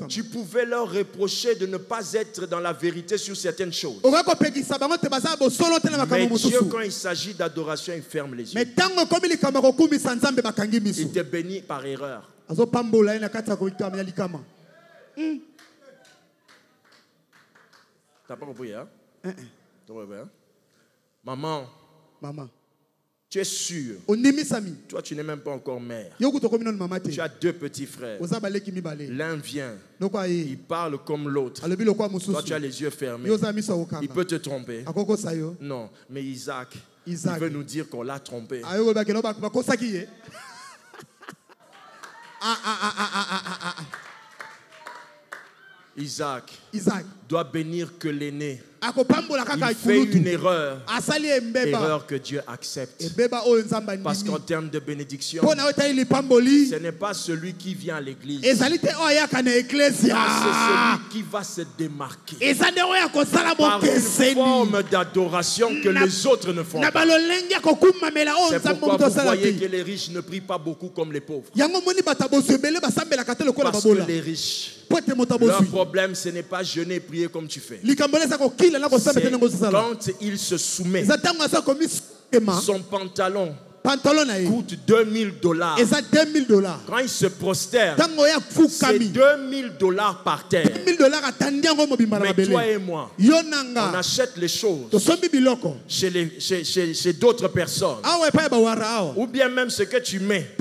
Tu pouvais leur reprocher de ne pas être dans la vérité sur certaines choses. Mais Dieu, quand il s'agit d'adoration, il ferme les yeux. Il te bénit par erreur. T'as pas compris, hein? Maman, tu es sûr? Toi, tu n'es même pas encore mère. Tu as 2 petits frères. L'un vient, il parle comme l'autre. Toi, tu as les yeux fermés. Il peut te tromper. Non, mais Isaac, il veut nous dire qu'on l'a trompé. Isaac doit bénir que l'aîné. Il fait une erreur que Dieu accepte. Parce qu'en termes de bénédiction, ce n'est pas celui qui vient à l'église, c'est celui qui va se démarquer par une forme d'adoration que les autres ne font pas. C'est pourquoi vous voyez que les riches ne prient pas beaucoup comme les pauvres. Parce que les riches, leur problème, ce n'est pas jeûner et prier comme tu fais. C'est quand il se soumet, son pantalon coûte $2000. Quand il se prosterne, c'est $2000 par terre. Mais toi et moi, on achète les choses chez d'autres personnes. Ou bien même ce que tu mets,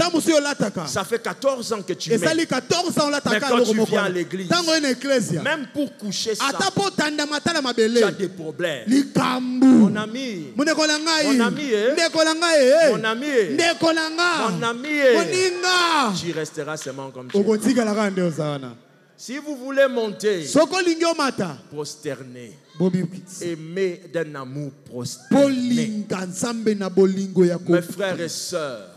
ça fait 14 ans que tu mets. Mais quand tu viens à l'église, même pour coucher ça, tu as des problèmes. Mon ami, tu resteras seulement comme tu es. Si vous voulez monter, prosternez. Aimer d'un amour prosterné. Mes frères et sœurs,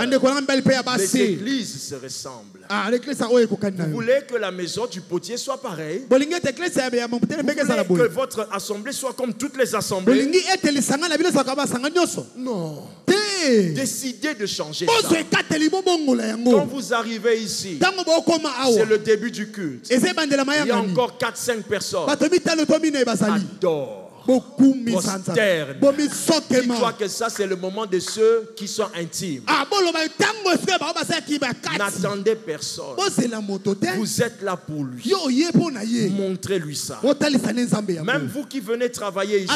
les églises se ressemblent. Vous voulez que la maison du potier soit pareille? Vous voulez que votre assemblée soit comme toutes les assemblées? Non. Décidez de changer ça. Quand vous arrivez ici, c'est le début du culte. Il y a encore 4-5 personnes. Adore. Prosterne. Dis-toi que ça c'est le moment de ceux qui sont intimes. N'attendez personne. Vous êtes là pour lui. Montrez-lui ça. Même vous qui venez travailler ici,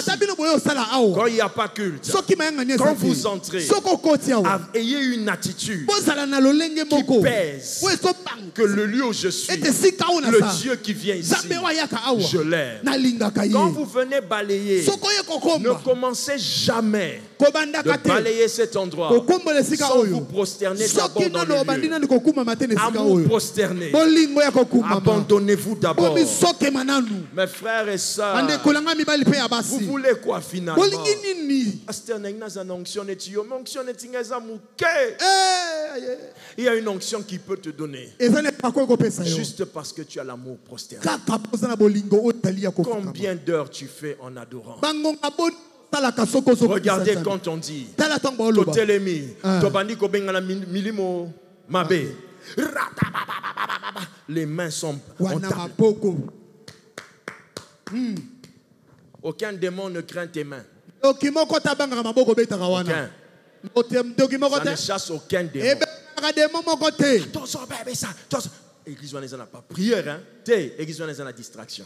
quand il n'y a pas culte, quand vous entrez, ayez une attitude qui pèse, que le lieu où je suis, le Dieu qui vient ici, je l'aime. Quand vous venez balayer, ne commencez jamais de balayer cet endroit sans vous prosterner d'abord dans le lieu. Amour prosterné. Abandonnez-vous d'abord. Mes frères et sœurs, vous voulez quoi finalement? Il y a une onction qui peut te donner juste parce que tu as l'amour prosterné. Combien d'heures tu fais en adorant? Regardez quand on dit les mains sont en table. Aucun démon ne craint tes mains. Aucun. Ça ne chasse aucun démon. Attention, Église n'a pas prière, hein? Église n'a distraction.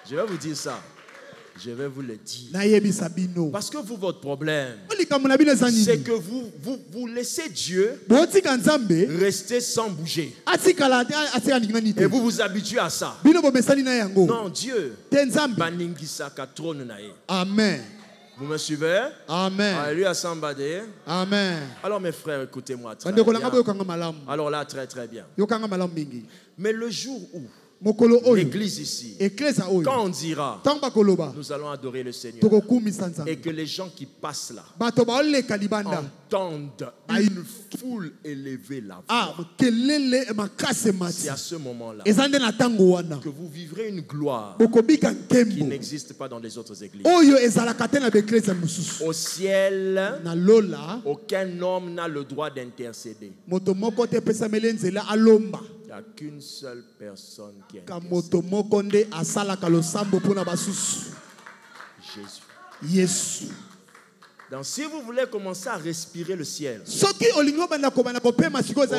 Je vais vous dire ça. Je vais vous le dire. Parce que vous, votre problème, c'est que vous laissez Dieu rester sans bouger. Et vous vous habituez à ça. Non, Dieu.
Amen.
Vous me suivez?
Amen.
Alléluia, Sambade.
Amen.
Alors mes frères, écoutez-moi très bien. Alors là, très très bien. Mais le jour où l'église ici, quand on dira nous allons adorer le Seigneur et que les gens qui passent là entendent une foule élever la voix, c'est à ce moment-là que vous vivrez une gloire qui n'existe pas dans les autres églises. Au ciel, aucun homme n'a le droit d'intercéder. Il n'y a qu'une seule personne qui intercède. Jésus. Donc si vous voulez commencer à respirer le ciel,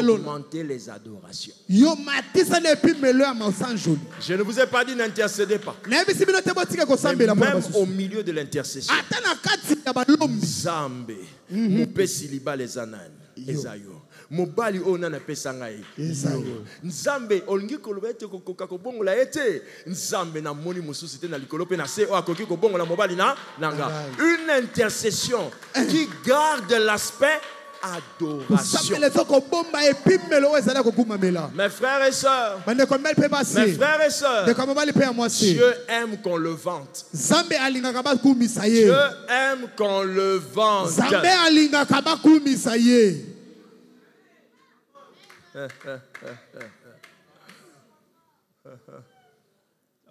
augmentez les adorations. Je ne vous ai pas dit n'intercédez pas. Mais même au milieu de l'intercession, Nzambe, Mupesi liba les anan, Ezayo. Mobali ona na pesa ngai Nzambe olingi koloba ete kokoka kobongola ete Nzambe na moni mususu te na likolo pe na se o akoki kobongola mobali na nanga. Une intercession qui garde l'aspect adoration. Mes frères et sœurs, Dieu aime qu'on le vante. Dieu aime qu'on le vante.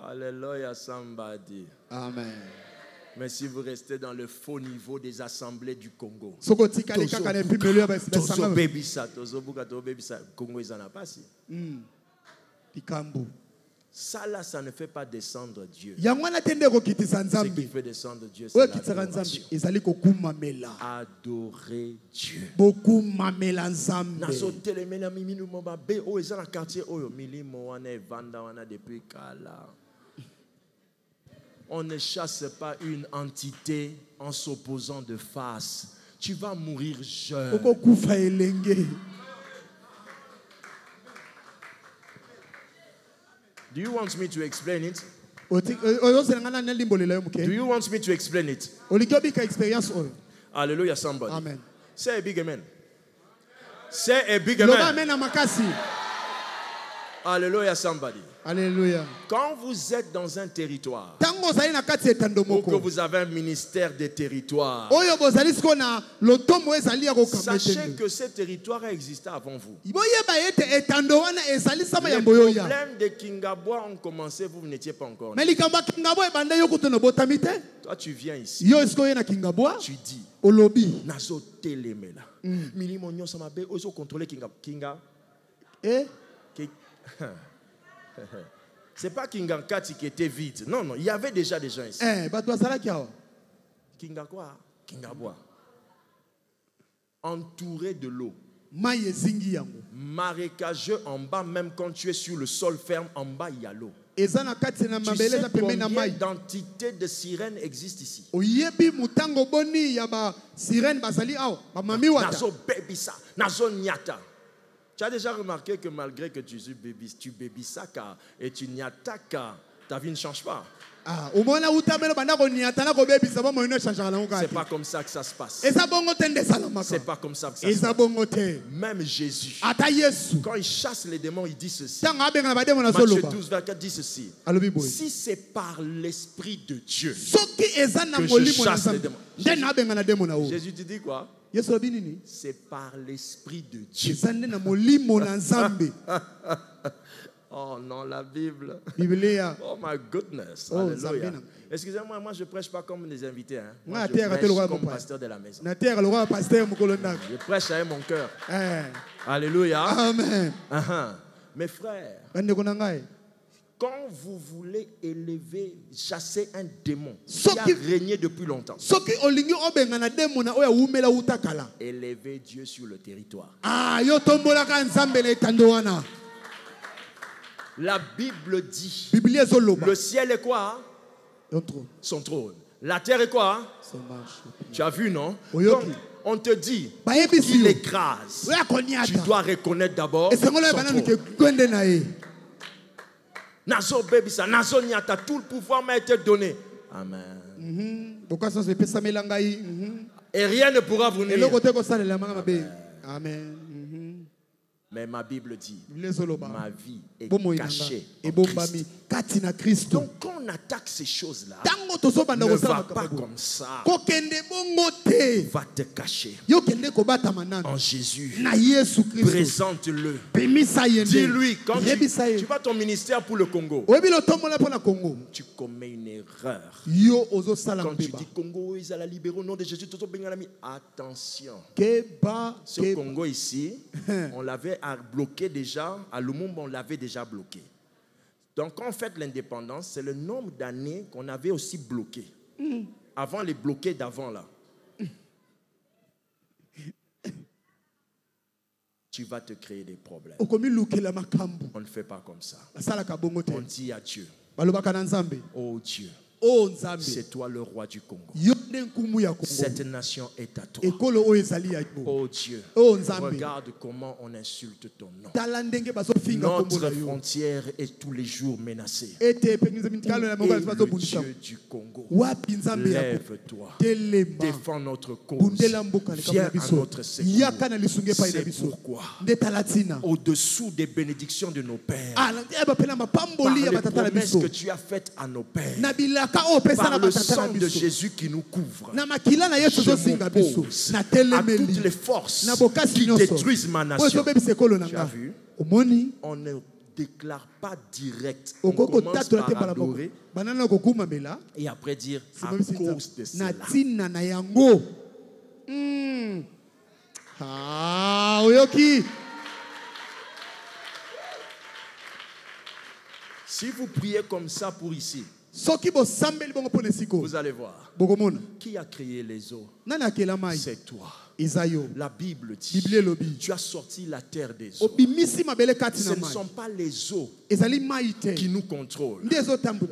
Alléluia, somebody.
Amen.
Mais si vous restez dans le faux niveau des assemblées du Congo, Ça là, ça ne fait pas descendre Dieu. Ce qui fait descendre Dieu, c'est l'adoration. Adorer Dieu. On ne chasse pas une entité en s'opposant de face. Tu vas mourir jeune. Do you want me to explain it? Do you want me to explain it? Hallelujah, somebody.
Amen.
Say a big amen. Say a big amen. Hallelujah, somebody.
Alléluia.
Quand vous êtes dans un territoire, ou que vous avez un ministère des territoires, sachez que ce territoire a existé avant vous. Les problèmes de Kingabwa ont commencé, vous n'étiez pas encore né. Toi, tu viens ici. Tu dis, Nazo Telemela. Milimo Nyosamabe, oso contrôler Kinga. C'est pas Kingankati qui était vide. Non, non, il y avait déjà des gens ici. Kinga quoi? Kingabwa. Entouré de l'eau. Marécageux en bas, même quand tu es sur le sol ferme, en bas il y a l'eau. Tu sais combien d'entités de sirènes existent ici? Nazo bebisa, nazo nyata. Tu as déjà remarqué que malgré que tu bébis et tu n'attaques, ta vie ne change pas. C'est pas comme ça que ça se passe. C'est pas comme ça que ça se passe. Même Jésus, quand il chasse les démons, il dit ceci. Matthieu 12, 24 dit ceci. Si c'est par l'Esprit de Dieu que je chasse les démons. Jésus te dit quoi? C'est par l'Esprit de Dieu. Oh non, la Bible. Oh my goodness. Alléluia. Excusez-moi, moi je ne prêche pas comme des invités. Hein. Moi, je prêche comme pasteur de la maison. Je prêche avec mon cœur. Alléluia.
Amen.
Mes frères, quand vous voulez élever, chasser un démon qui a régné depuis longtemps, élevez Dieu sur le territoire. La Bible dit, le ciel est quoi? Son trône. La terre est quoi? Tu as vu, non? Donc, on te dit qu'il écrase. Tu dois reconnaître d'abord son trône. Nazo bebisa, nazo nyata, tout le pouvoir m'a été donné. Amen. Et rien ne pourra vous nuire.
Amen.
Mais ma Bible dit, ma vie est cachée en Christ. Donc quand on attaque ces choses-là, ne va pas comme ça. Va te cacher en Jésus. Présente-le. Dis-lui, quand tu vas ton ministère pour le Congo, tu commets une erreur. Quand tu dis Congo, ils allaient libérer au nom de Jésus. Attention. Ce Congo ici, on l'avait bloqué déjà. À Lumumba, on l'avait déjà bloqué. Donc, quand on fait l'indépendance, c'est le nombre d'années qu'on avait aussi bloqué. Avant les bloqués d'avant, là. Tu vas te créer des problèmes. On ne fait pas comme ça. On dit à Dieu. Oh Dieu. C'est toi le roi du Congo. Cette nation est à toi. Oh Dieu, regarde comment on insulte ton nom. Notre frontière est tous les jours menacée. Et le Dieu du Congo, lève-toi, défends notre cause, viens à notre secours. C'est pourquoi, au-dessous des bénédictions de nos pères, par les promesses que tu as faites à nos pères, par le sang de Jésus qui nous couvre, je m'oppose à toutes les forces qui détruisent ma nation. Tu as vu? On ne déclare pas direct. On commence par adorer et après dire à cause de cela. Si vous priez comme ça pour ici, vous allez voir. Qui a créé les eaux? C'est toi. La Bible dit, tu as sorti la terre des eaux. Ce ne sont pas les eaux qui nous contrôlent.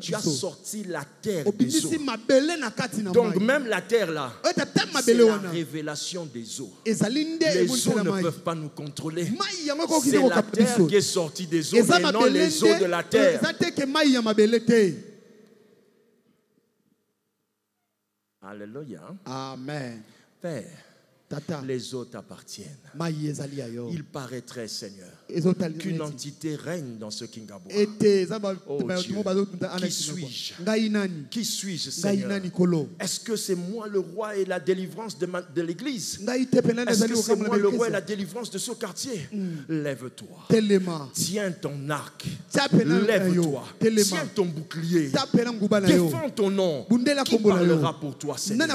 Tu as sorti la terre des eaux. Donc même la terre là, c'est la révélation des eaux. Les eaux ne peuvent pas nous contrôler. C'est la terre qui est sortie des eaux, mais non les eaux de la terre. Alléluia.
Amen.
Père, les eaux t'appartiennent. Il paraîtrait, Seigneur, qu'une entité règne dans ce Kingabo. Oh Dieu, qui suis-je? Qui suis-je, Seigneur? Est-ce que c'est moi le roi et la délivrance de l'église? Est-ce que c'est moi le roi et la délivrance de ce quartier? Lève-toi. Tiens ton arc. Lève-toi. Tiens ton bouclier. Défends ton nom. Qui parlera pour toi, Seigneur?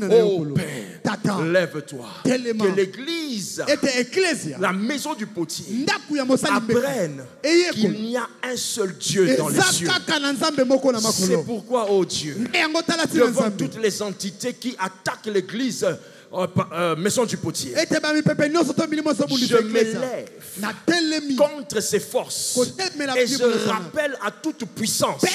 Oh Père, lève-toi. Que l'église, la maison du potier, apprenne qu'il n'y a un seul Dieu dans les cieux. C'est pourquoi, oh Dieu, devant toutes les entités qui attaquent l'église, maison du potier, je m'élève contre ces forces et je rappelle à toute puissance. Ça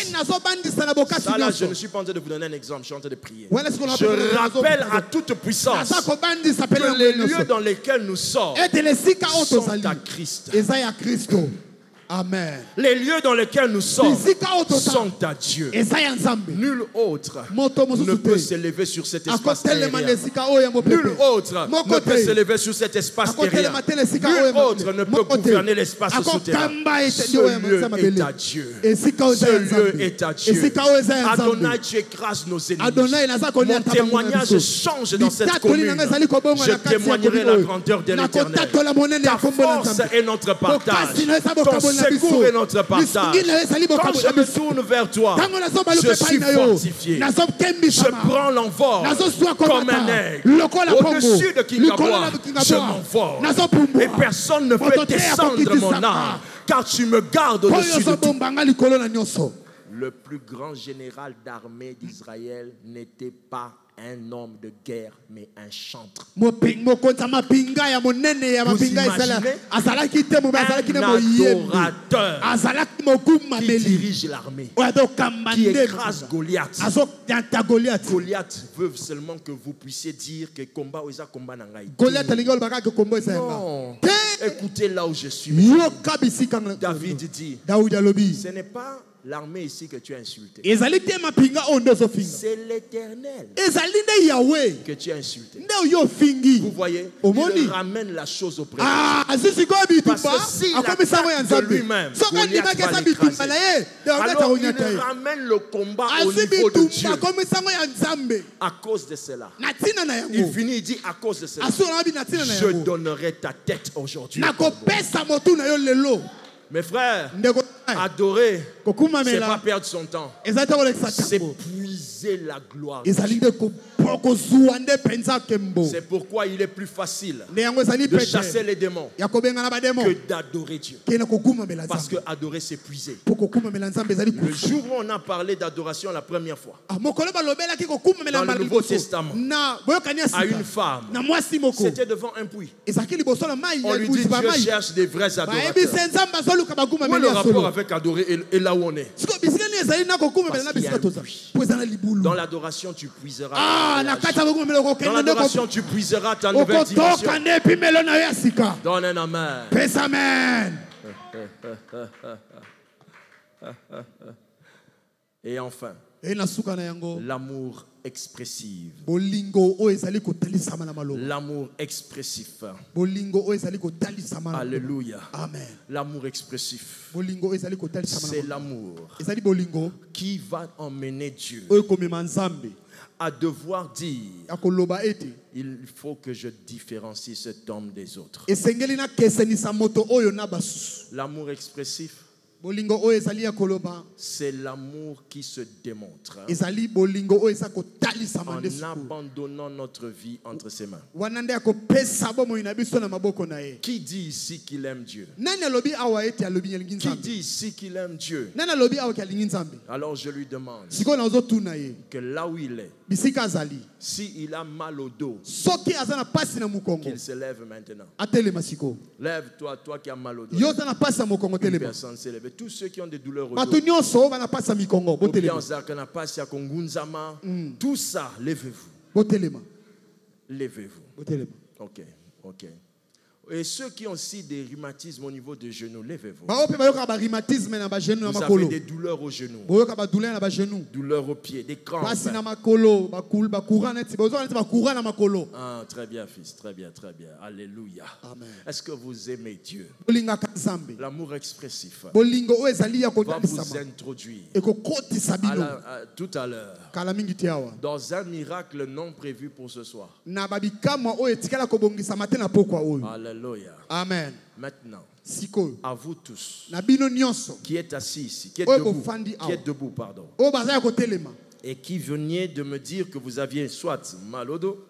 là, je ne suis pas en train de vous donner un exemple, je suis en train de prier. Je rappelle à toute puissance que les lieux dans lesquels nous sommes sont à Christ.
Amen.
Les lieux dans lesquels nous sommes sont à Dieu. Nul autre ne peut s'élever sur cet espace terrien. Nul autre ne peut s'élever sur cet espace terrien. Nul autre ne peut gouverner l'espace souterrain. Ce lieu est à Dieu. Ce lieu est à Dieu. Adonai, tu écrases nos ennemis. Mon témoignage change dans cette commune. Je témoignerai la grandeur de l'Éternel. Ta force est notre partage. Ton secours est notre partage. Quand je me tourne vers toi, je suis fortifié. Je prends l'envol comme un aigle. Au-dessus de Kingaboa, je m'envole. Et personne ne peut descendre mon âme, car tu me gardes au-dessus de tout. Le plus grand général d'armée d'Israël n'était pas un homme de guerre, mais un chantre. Vous imaginez? Un adorateur qui dirige l'armée, qui écrase Goliath. Goliath veut seulement que vous puissiez dire que combat ou combat n'angaï. Non. Écoutez là où je suis. David dit, ce n'est pas l'armée ici que tu as insulté. C'est l'Éternel que tu as insulté. Vous voyez, il ramène la chose auprès de Dieu. Parce que s'il attaque de lui-même, Goliath va l'écraser. Alors il ramène le combat au niveau de Dieu. À cause de cela. Il finit, il dit à cause de cela, je donnerai ta tête aujourd'hui. Mes frères, adorer, c'est pas perdre son temps. C'est puiser la gloire. C'est pourquoi il est plus facile de chasser les démons que d'adorer Dieu. Parce que adorer, c'est puiser. Le jour où on a parlé d'adoration la première fois, dans le Nouveau Testament, à une femme, c'était devant un puits. On lui dit, Dieu cherche des vrais adorateurs. Où est le rapport avec adorer et là où on est? Parce qu'il y a un puits. Dans l'adoration, tu puiseras. Dans l'adoration, tu puiseras ta nouvelle dimension. Donne un amen. Et enfin, l'amour expressif. L'amour expressif. Alléluia.
Amen.
L'amour expressif. C'est l'amour qui va emmener Dieu à devoir dire, il faut que je différencie cet homme des autres. L'amour expressif C'est l'amour qui se démontre en abandonnant notre vie entre ses mains. Qui dit ici qu'il aime Dieu? Qui dit ici qu'il aime Dieu? Alors je lui demande que là où il est, s'il a mal au dos, qu'il se lève maintenant. Lève-toi, toi qui as mal au dos. Personne s'est levé. Tous ceux qui ont des douleurs au dos, tout ça, levez-vous. Levez-vous. Ok, ok. Et ceux qui ont aussi des rhumatismes au niveau des genoux, levez-vous. Vous avez des douleurs aux genoux, douleurs aux pieds, des crampes. Ah, très bien, fils, très bien, très bien. Alléluia. Est-ce que vous aimez Dieu? L'amour expressif va vous introduire tout à l'heure dans un miracle non prévu pour ce soir. Alléluia.
Amen.
Maintenant,
Siko.
à vous tous
Nabino nyonso.
Qui êtes assis ici, qui êtes debout, pardon, et qui veniez de me dire que vous aviez soit mal au dos,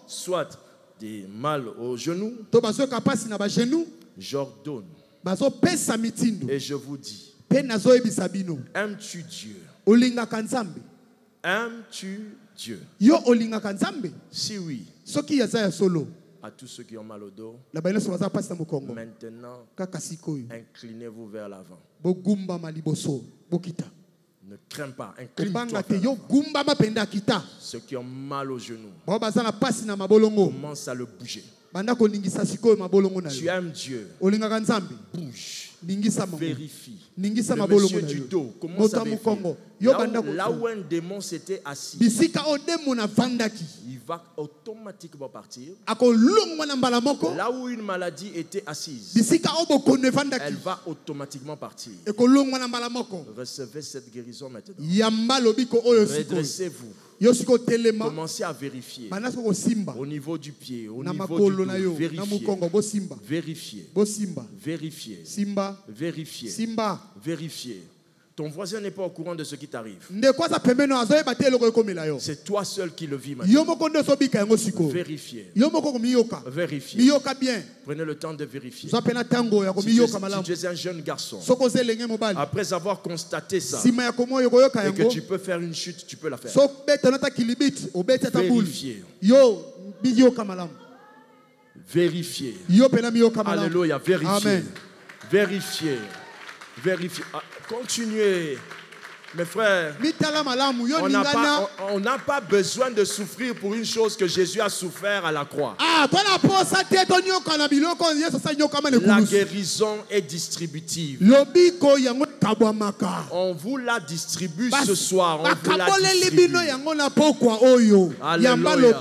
soit des mal au genou, j'ordonne et je vous dis, aimes-tu Dieu? Aimes-tu Dieu? Si oui, à tous ceux qui ont mal au dos, maintenant, inclinez-vous vers l'avant. Ne crains pas, incline-toi vers l'avant. Ceux qui ont mal au genou, commence à le bouger. Tu aimes Dieu, bouge. Vérifie. Le monsieur du dos, commence à vérifier. Là où un démon s'était assis, il va automatiquement partir. Là où une maladie était assise, elle va automatiquement partir. Recevez cette guérison maintenant. Redressez-vous. Commencez à vérifier au niveau du pied, au niveau du dos. Vérifiez. Vérifiez. Vérifiez. Vérifiez. Ton voisin n'est pas au courant de ce qui t'arrive. C'est toi seul qui le vis maintenant. Vérifiez. Vérifiez. Prenez le temps de vérifier. Si tu es un jeune garçon, après avoir constaté ça, et que tu peux faire une chute, tu peux la faire. Vérifiez. Vérifiez. Alléluia. Vérifiez. Vérifiez. Vérifiez. Continuez. Mes frères, on n'a pas besoin de souffrir pour une chose que Jésus a souffert à la croix. La guérison est distributive. On vous la distribue ce soir. On vous la distribue. Alléluia.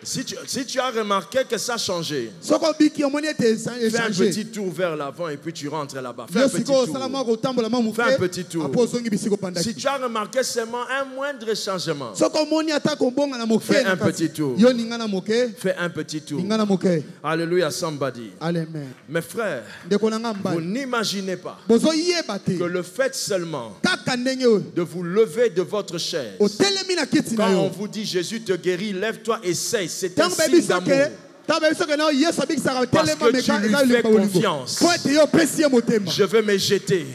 Si tu as remarqué que ça a changé, fais un petit tour vers l'avant et puis tu rentres là-bas. Fais un petit tour. Fais un petit tour. Si tu as remarqué seulement un moindre changement, fais un petit tour. Fais un petit tour. Alléluia, somebody. Mes frères, vous n'imaginez pas que le fait seulement de vous lever de votre chaise, quand on vous dit Jésus te guérit, lève-toi, essaye. C'est un signe d'amour. Parce que tu lui fais confiance. Je vais me jeter.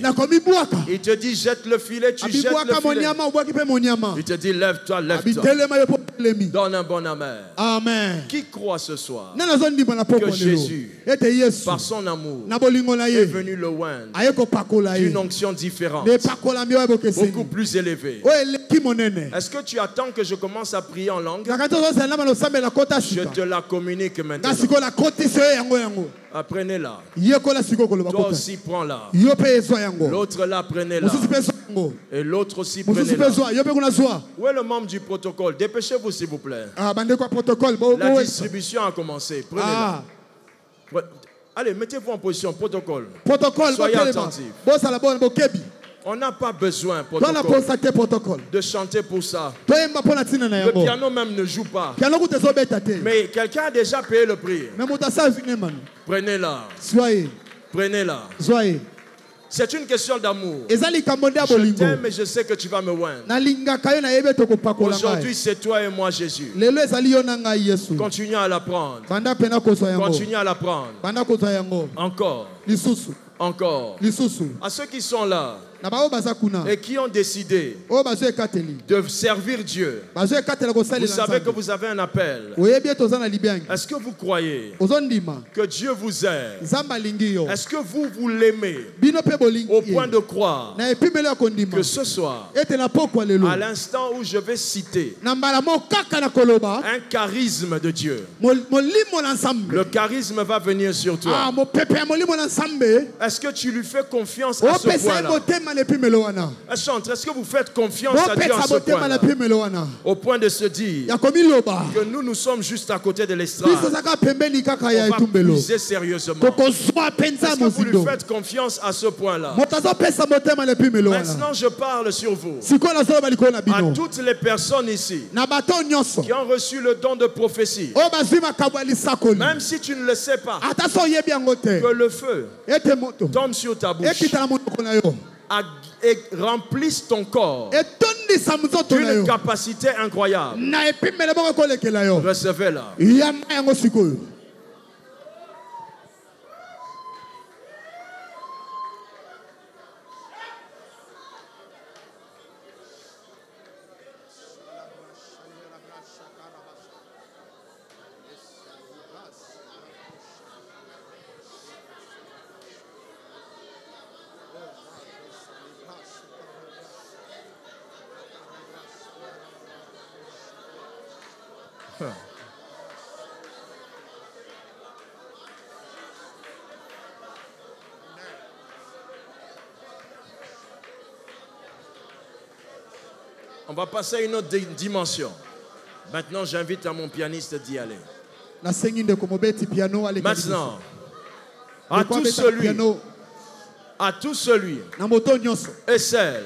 Il te dit jette le filet, tu jettes le filet. Il te dit lève-toi, lève-toi. Donne un bon amen.
Amen.
Qui croit ce soir que Jésus, par son amour, est venu le oindre d'une onction différente, beaucoup plus élevée? Est-ce que tu attends que je commence à prier en langue? Je te la communique maintenant. Apprenez-la. Toi aussi prends-la. L'autre là, prenez-la. Et l'autre aussi, prenez-la. Où est le membre du protocole? Dépêchez-vous s'il vous plaît. La distribution a commencé. Prenez-la. Allez, mettez-vous en position. Protocole. Soyez attentifs. On n'a pas besoin de chanter pour ça. Le piano même ne joue pas. Mais quelqu'un a déjà payé le prix. Prenez-la. Prenez-la. C'est une question d'amour. Je t'aime et je sais que tu vas me oindre. Aujourd'hui, c'est toi et moi, Jésus. Continuons à l'apprendre. Continuons à l'apprendre. Encore. Encore. À ceux qui sont là et qui ont décidé de servir Dieu, vous savez que vous avez un appel. Est-ce que vous croyez que Dieu vous aime? Est-ce que vous l'aimez au point de croire que ce soir, à l'instant où je vais citer un charisme de Dieu, le charisme va venir sur toi? Est-ce que tu lui fais confiance à ce point-là? Est-ce que vous faites confiance à Dieu à ce point-là? Au point de se dire que nous sommes juste à côté de l'estrade. On va puiser sérieusement. Est-ce que vous lui faites confiance à ce point-là? Maintenant, je parle sur vous. À toutes les personnes ici qui ont reçu le don de prophétie, même si tu ne le sais pas, que le feu tombe sur ta bouche et remplisse ton corps d'une capacité incroyable. Recevez-la. On va passer à une autre dimension. Maintenant, j'invite à mon pianiste d'y aller. Maintenant, à tout celui et celle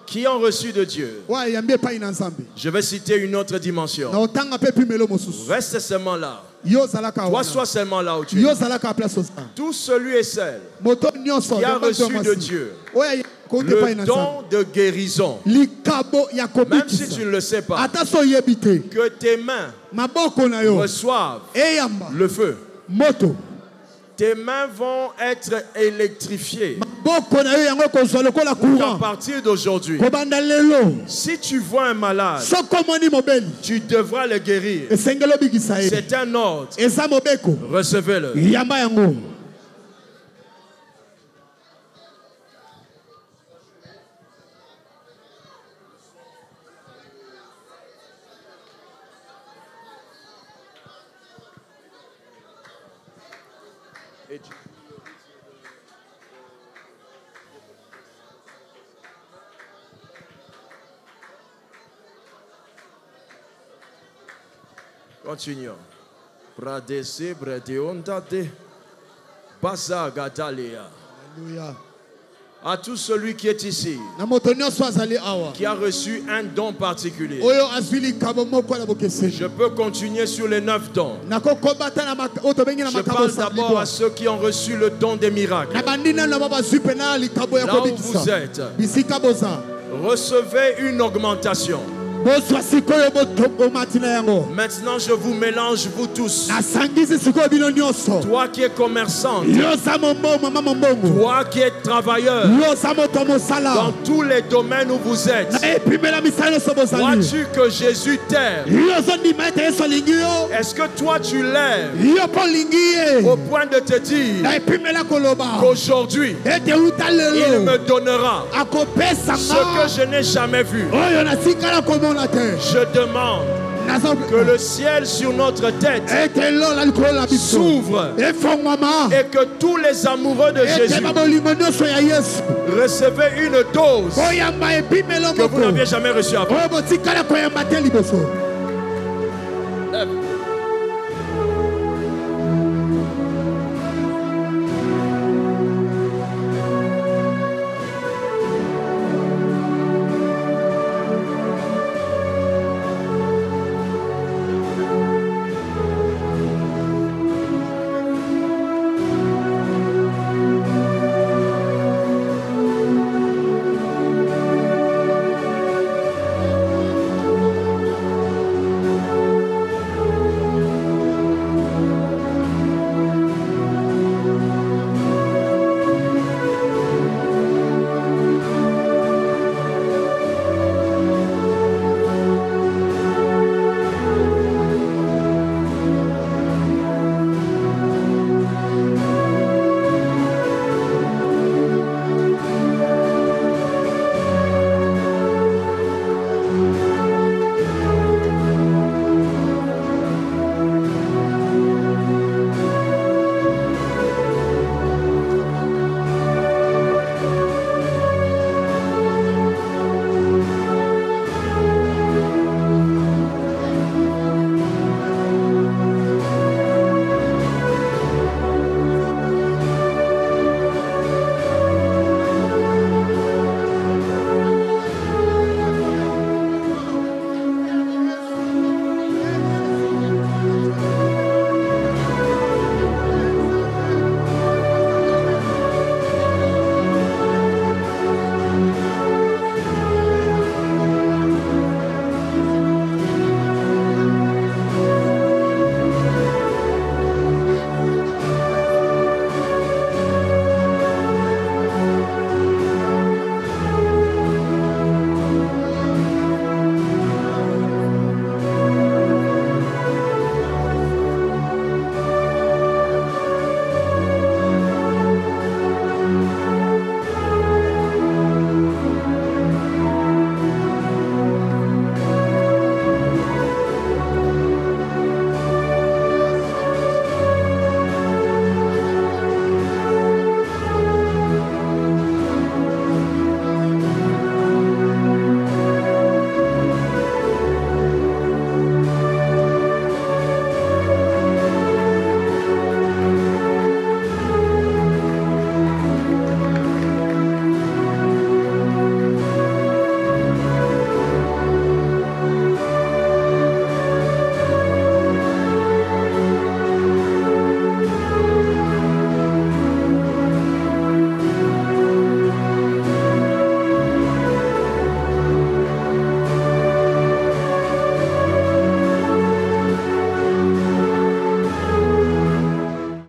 qui ont reçu de Dieu, je vais citer une autre dimension. Reste seulement là. Toi, sois seulement là où tu es. Tout celui et celle qui a reçu de Dieu le don de guérison, même si tu ne le sais pas, que tes mains reçoivent le feu. Tes mains vont être électrifiées. À partir d'aujourd'hui, si tu vois un malade, tu devras le guérir. C'est un ordre. Recevez-le. Continuons. Pradese bredeondate basa gatalia. Alléluia. À tout celui qui est ici, qui a reçu un don particulier, je peux continuer sur les 9 dons. Je parle d'abord à ceux qui ont reçu le don des miracles. Là où vous êtes, recevez une augmentation. Maintenant, je vous mélange, vous tous. Toi qui es commerçant, toi qui es travailleur, dans tous les domaines où vous êtes, vois-tu que Jésus t'aime? Est-ce que toi tu l'aimes au point de te dire qu'aujourd'hui, il me donnera ce que je n'ai jamais vu? Je demande que le ciel sur notre tête s'ouvre et que tous les amoureux de Jésus recevez une dose que vous n'aviez jamais reçue avant.